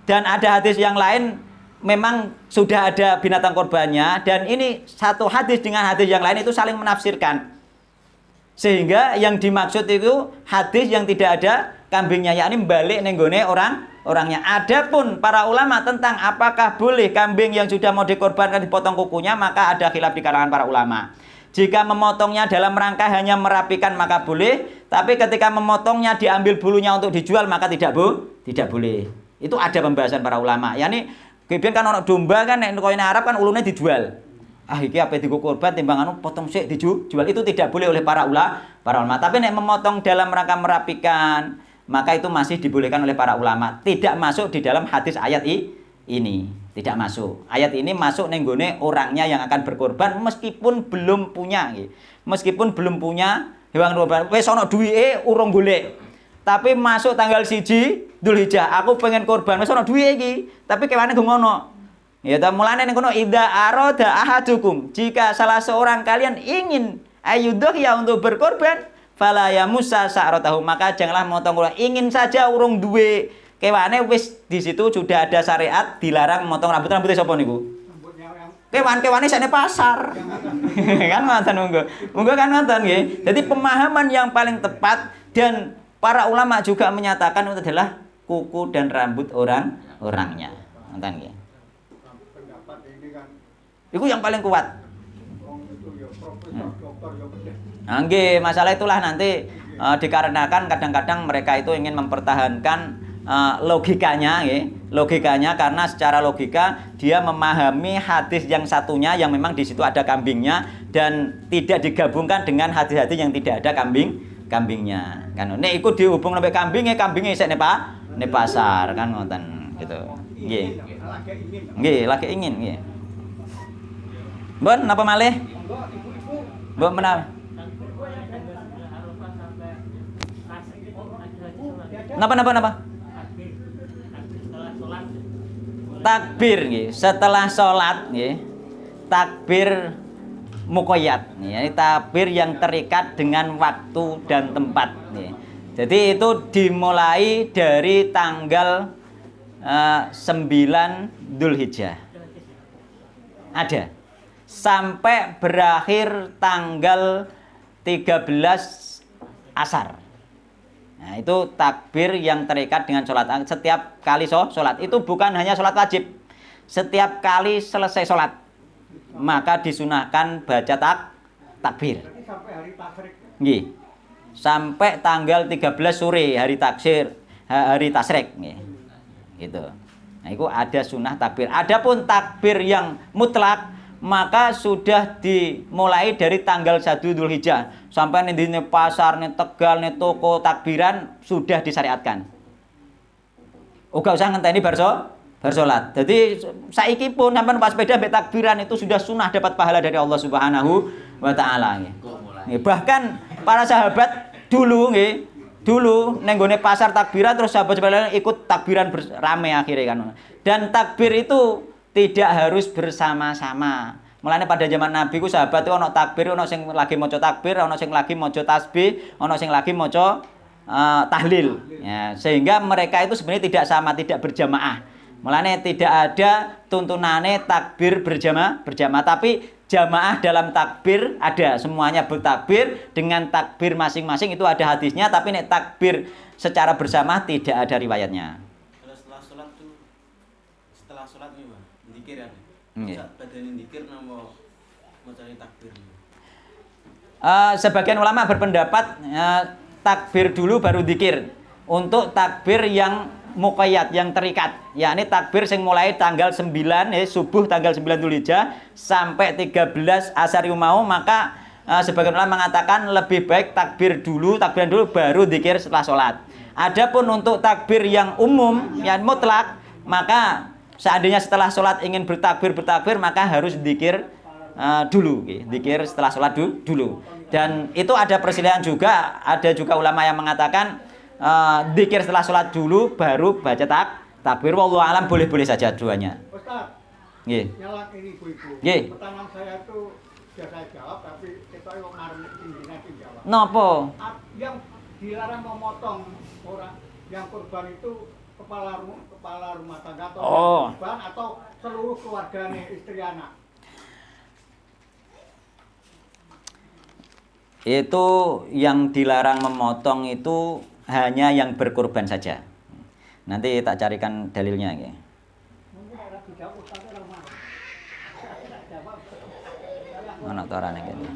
dan ada hadis yang lain memang sudah ada binatang kurbannya, dan ini satu hadis dengan hadis yang lain itu saling menafsirkan. Sehingga yang dimaksud itu hadis yang tidak ada kambingnya, yakni balik nenggone orangnya. Adapun para ulama tentang apakah boleh kambing yang sudah mau dikorbankan dipotong kukunya, maka ada khilaf di kalangan para ulama. Jika memotongnya dalam rangka hanya merapikan maka boleh, tapi ketika memotongnya diambil bulunya untuk dijual maka tidak boleh. Itu ada pembahasan para ulama. Yani kebiasaan kan orang domba kan nek koyo Arab kan ulune dijual. Iki apa digo kurban timbangan potong sik dijual, itu tidak boleh oleh para ulama. Tapi nek memotong dalam rangka merapikan, maka itu masih dibolehkan oleh para ulama. Tidak masuk di dalam hadis ayat ini. Tidak masuk. Ayat ini masuk nenggone orangnya yang akan berkorban meskipun belum punya. Meskipun belum punya hewan kurban. Wis ana duwike urung golek. Tapi masuk tanggal 1 Dzulhijjah, aku pengen korban, wis ana duwike iki, tapi kewane go ngono. Ya ta, mulane ning kono idza arada ahadukum, jika salah seorang kalian ingin ayyudhiya untuk berkorban, fala yamussa sa'ratahu, maka janganlah memotong kurban. Ingin saja urung duwe kewane, wis di situ sudah ada syariat dilarang memotong rambutnya sapa niku? Rambutnya Kewan-kewane sakne pasar. Kan ngoten monggo. Monggo kan ngoten nggih. Jadi pemahaman yang paling tepat dan para ulama juga menyatakan itu adalah kuku dan rambut orangnya. Ngoten nggih. Pendapat ini kan Itu yang paling kuat. wong itu ya profesor doktor ya bener. Nah, nggih, masalah itulah nanti dikarenakan kadang-kadang mereka itu ingin mempertahankan logikanya, nggih. Logikanya karena secara logika dia memahami hadis yang satunya yang memang di situ ada kambingnya dan tidak digabungkan dengan hadis-hadis yang tidak ada kambingnya. Kan nek iku dihubung sampai kambingnya isek ne pasar kan ngoten gitu. Nggih. Nggih, lagi ingin nggih. Mbon napa malih? Mbok menawi. Napa? Takbir nggih, setelah sholat nggih. Takbir muqayyad nggih, ini takbir yang terikat dengan waktu dan tempat nggih. Jadi itu dimulai dari tanggal 9 Dzulhijjah. Ada sampai berakhir tanggal 13 Asar. Nah, itu takbir yang terikat dengan sholat. Setiap kali sholat itu bukan hanya sholat wajib. Setiap kali selesai sholat maka disunahkan baca takbir. Berarti sampai hari tasyrik. Nggih. Sampai tanggal 13 sore hari tasyrik nggih. Gitu. Nah, itu ada sunnah takbir. Adapun takbir yang mutlak maka sudah dimulai dari tanggal 1 Dzulhijjah sampai di pasar, nih Tegal, nih toko takbiran sudah disyariatkan. Uga usah ngenteni bar salat. Jadi saiki pun sampean pas sepeda mbek takbiran itu sudah sunnah dapat pahala dari Allah Subhanahu wa taala nggih. Bahkan para sahabat dulu nggih, dulu ning gone pasar takbiran terus sahabat-sahabat ikut takbiran rame akhirnya kan. Dan takbir itu tidak harus bersama-sama. Mulane pada zaman Nabi ku sahabat itu ono takbir, ono sing lagi maca takbir, ono sing lagi maca tasbih, ono sing lagi maca tahlil. Ya, sehingga mereka itu sebenarnya tidak sama, tidak berjamaah. Mulane tidak ada tuntunane takbir berjamaah, tapi jamaah dalam takbir ada, semuanya bertakbir dengan takbir masing-masing itu ada hadisnya, tapi nek takbir secara bersama tidak ada riwayatnya. Setelah sholat nih bang, zikir ya. Saat badanin zikir nama macam takbir. Sebagian ulama berpendapat takbir dulu baru zikir. Untuk takbir yang muqayyad, yang terikat, yakni takbir yang mulai tanggal 9 subuh tanggal 9 Dzulhijjah sampai 13 Asar mau, maka sebagian ulama mengatakan lebih baik takbiran dulu baru zikir setelah sholat. Adapun untuk takbir yang umum, yang mutlak, maka seandainya setelah sholat ingin bertakbir maka harus zikir dulu, zikir setelah sholat dulu. Dan itu ada perselisihan juga, ada juga ulama yang mengatakan zikir setelah sholat dulu baru baca takbir. Wallahu alam, boleh-boleh saja duanya. Ustaz, nyalak ini ibu-ibu. Pertanyaan saya itu sudah saya jawab, tapi kita yang kemarin tinggi jawab. Nopo? Yang dilarang memotong orang yang korban itu kepala rumah tangga atau korban atau seluruh keluarganya, istri anak. Itu yang dilarang memotong itu hanya yang berkorban saja. Nanti tak carikan dalilnya ya. Mana torane kene.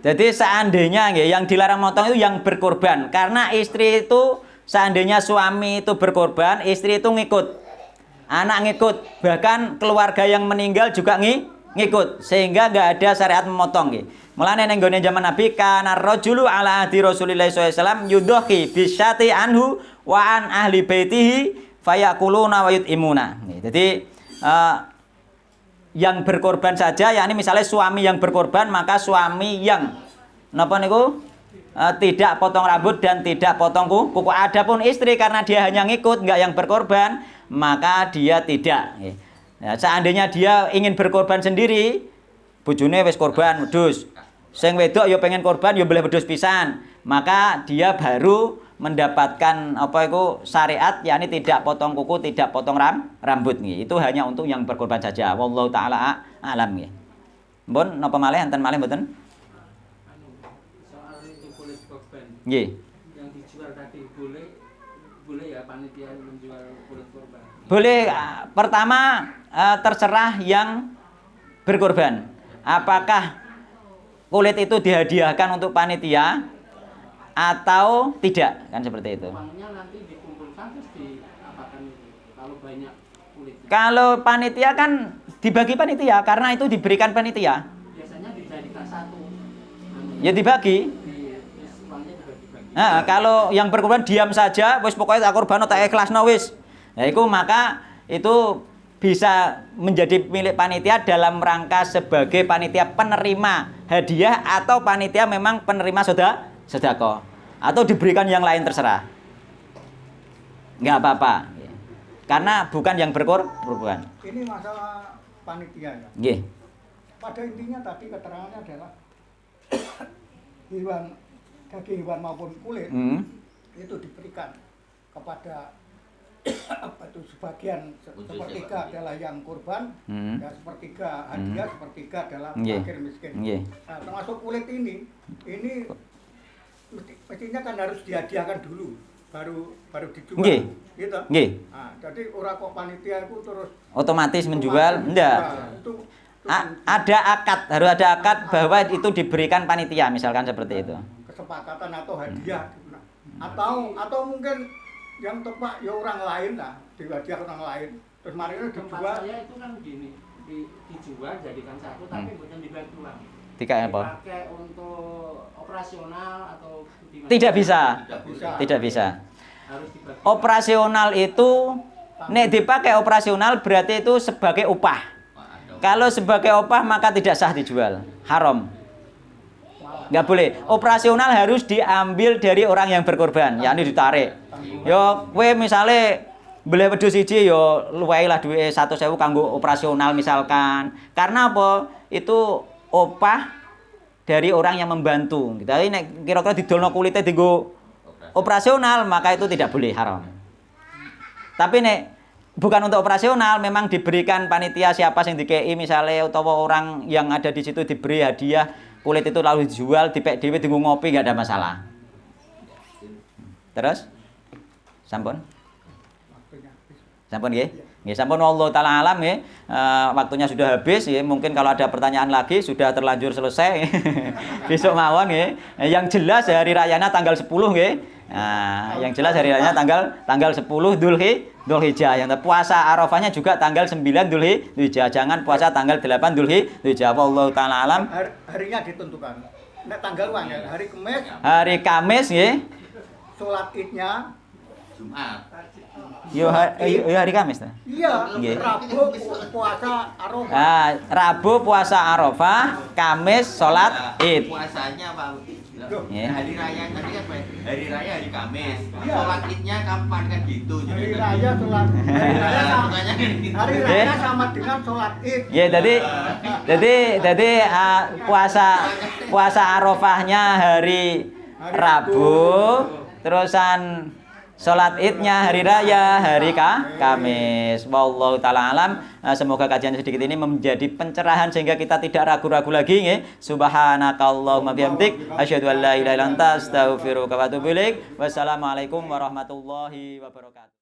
Jadi seandainya yang dilarang motong itu yang berkorban, karena istri itu seandainya suami itu berkorban, istri itu ngikut, anak ngikut, bahkan keluarga yang meninggal juga ngikut, sehingga nggak ada syariat memotong. Mulane ning gone zaman Nabi kana rajulu ala ahdi Rasulillah sallallahu alaihi wasallam yudhi bisyati anhu wa an ahli baitihi fayakuluna wa yutimuna. Jadi yang berkorban saja, yakni misalnya suami yang berkorban, maka suami yang napa niku tidak potong rambut dan tidak potong kuku. Adapun istri karena dia hanya ngikut, enggak yang berkorban, maka dia tidak. Ya, seandainya dia ingin berkorban sendiri, bojone wis korban wedhus. Sing wedok ya pengen korban ya boleh wedhus pisan. maka dia baru mendapatkan apa itu syariat, yakni tidak potong kuku, tidak potong rambut nggih. Itu hanya untuk yang berkorban saja. Wallahu taala alam nggih. Mbon napa malih enten malih mboten? Soal itu kulit korban. Nggih. Yang dijual tadi boleh ya panitia menjual kulit korban. Boleh. Pertama terserah yang berkorban. Apakah kulit itu dihadiahkan untuk panitia atau tidak, kan seperti itu. Uangnya nanti dikumpulkan terus diapakan itu kalau banyak kulitnya. Kalau panitia kan dibagi panitia karena itu diberikan panitia. Biasanya dijadikan satu. Ya dibagi. Uangnya dibagi-bagi. Nah, kalau yang berkorban diam saja, wis pokoknya tak korban tak ikhlasno wis. Nah, itu maka itu bisa menjadi milik panitia dalam rangka sebagai panitia penerima hadiah atau panitia memang penerima sedekah atau diberikan yang lain terserah. Enggak apa-apa. Karena bukan yang berkorban. Ini masalah panitia ya. Nggih. Pada intinya tadi keterangannya adalah hewan, daging hewan maupun kulit itu diberikan kepada apa itu sebagian sepertiga adalah yang kurban, ya sepertiga hadiah, sepertiga adalah fakir miskin. Nah, termasuk kulit ini mestinya kan harus dihadiahkan dulu, baru dijual. Gitu. Nah, jadi orang kok panitia itu terus otomatis menjual, enggak. Ada akad, harus ada akad bahwa itu diberikan panitia, misalkan seperti itu. Kesepakatan atau hadiah, atau mungkin yang tepat ya orang lain lah, dihadiah orang lain. Terus mari itu Tempat dijual. saya itu kan begini, dijual jadikan satu tapi bukan dibayar uang. Dipakai apa? Dipakai untuk operasional atau Tidak bisa. Tidak bisa. Harus dibagi. Operasional itu nek dipakai operasional berarti itu sebagai upah. Kalau sebagai upah maka tidak sah dijual, haram. Nggak boleh. Operasional harus diambil dari orang yang berkorban, yakni ditarik. Yo, kowe misale beli wedhus siji yo luwehi lah duwe 100.000 kanggo operasional misalkan. Karena apa? Itu opah dari orang yang membantu. Tapi nek kira-kira didolno kulite dienggo operasional maka itu tidak boleh, haram. Tapi nek bukan untuk operasional, memang diberikan panitia siapa yang dikei misalnya utawa orang yang ada di situ diberi hadiah kulit itu lalu dijual dipek dhewe dienggo ngopi enggak ada masalah. Terus sampun? Sampun nggih? Nggih sampun wallahu taala alam nggih. Waktunya sudah habis nggih. Mungkin kalau ada pertanyaan lagi sudah terlanjur selesai. Besok mawon nggih. Yang jelas hari rayanya tanggal 10 nggih. Nah, yang jelas hari rayanya tanggal 10 Dzulhijjah. Yang puasa Arafahnya juga tanggal 9 Dzulhijjah. Jangan puasa tanggal 8 Dzulhijjah. Wallahu taala alam. Harinya ditentukan. Nek tanggal ya, hari Kamis. Hari Kamis nggih. Sholat Idnya Jumat. Yo hari Kamis ta? iya, Nggih. Rabu puasa Arafah. Ah, Rabu puasa Arafah, Kamis salat Id. Puasanya Pak. Iya. Hari raya tadi kan Pak? Hari raya hari Kamis. Iya. Sholat Idnya kapan kan gitu. Hari raya sholat. Hari raya sama dengan sholat Id. Ya, jadi puasa Arafahnya hari Rabu, terusan salat Idnya hari raya hari Kamis. Wallahu taala alam. Semoga kajian sedikit ini menjadi pencerahan sehingga kita tidak ragu-ragu lagi nggih. Subhanakallahumma bihamdik asyhadu an la ilaha illa anta astaghfiruka wa atubu ilaik. Wassalamualaikum warahmatullahi wabarakatuh.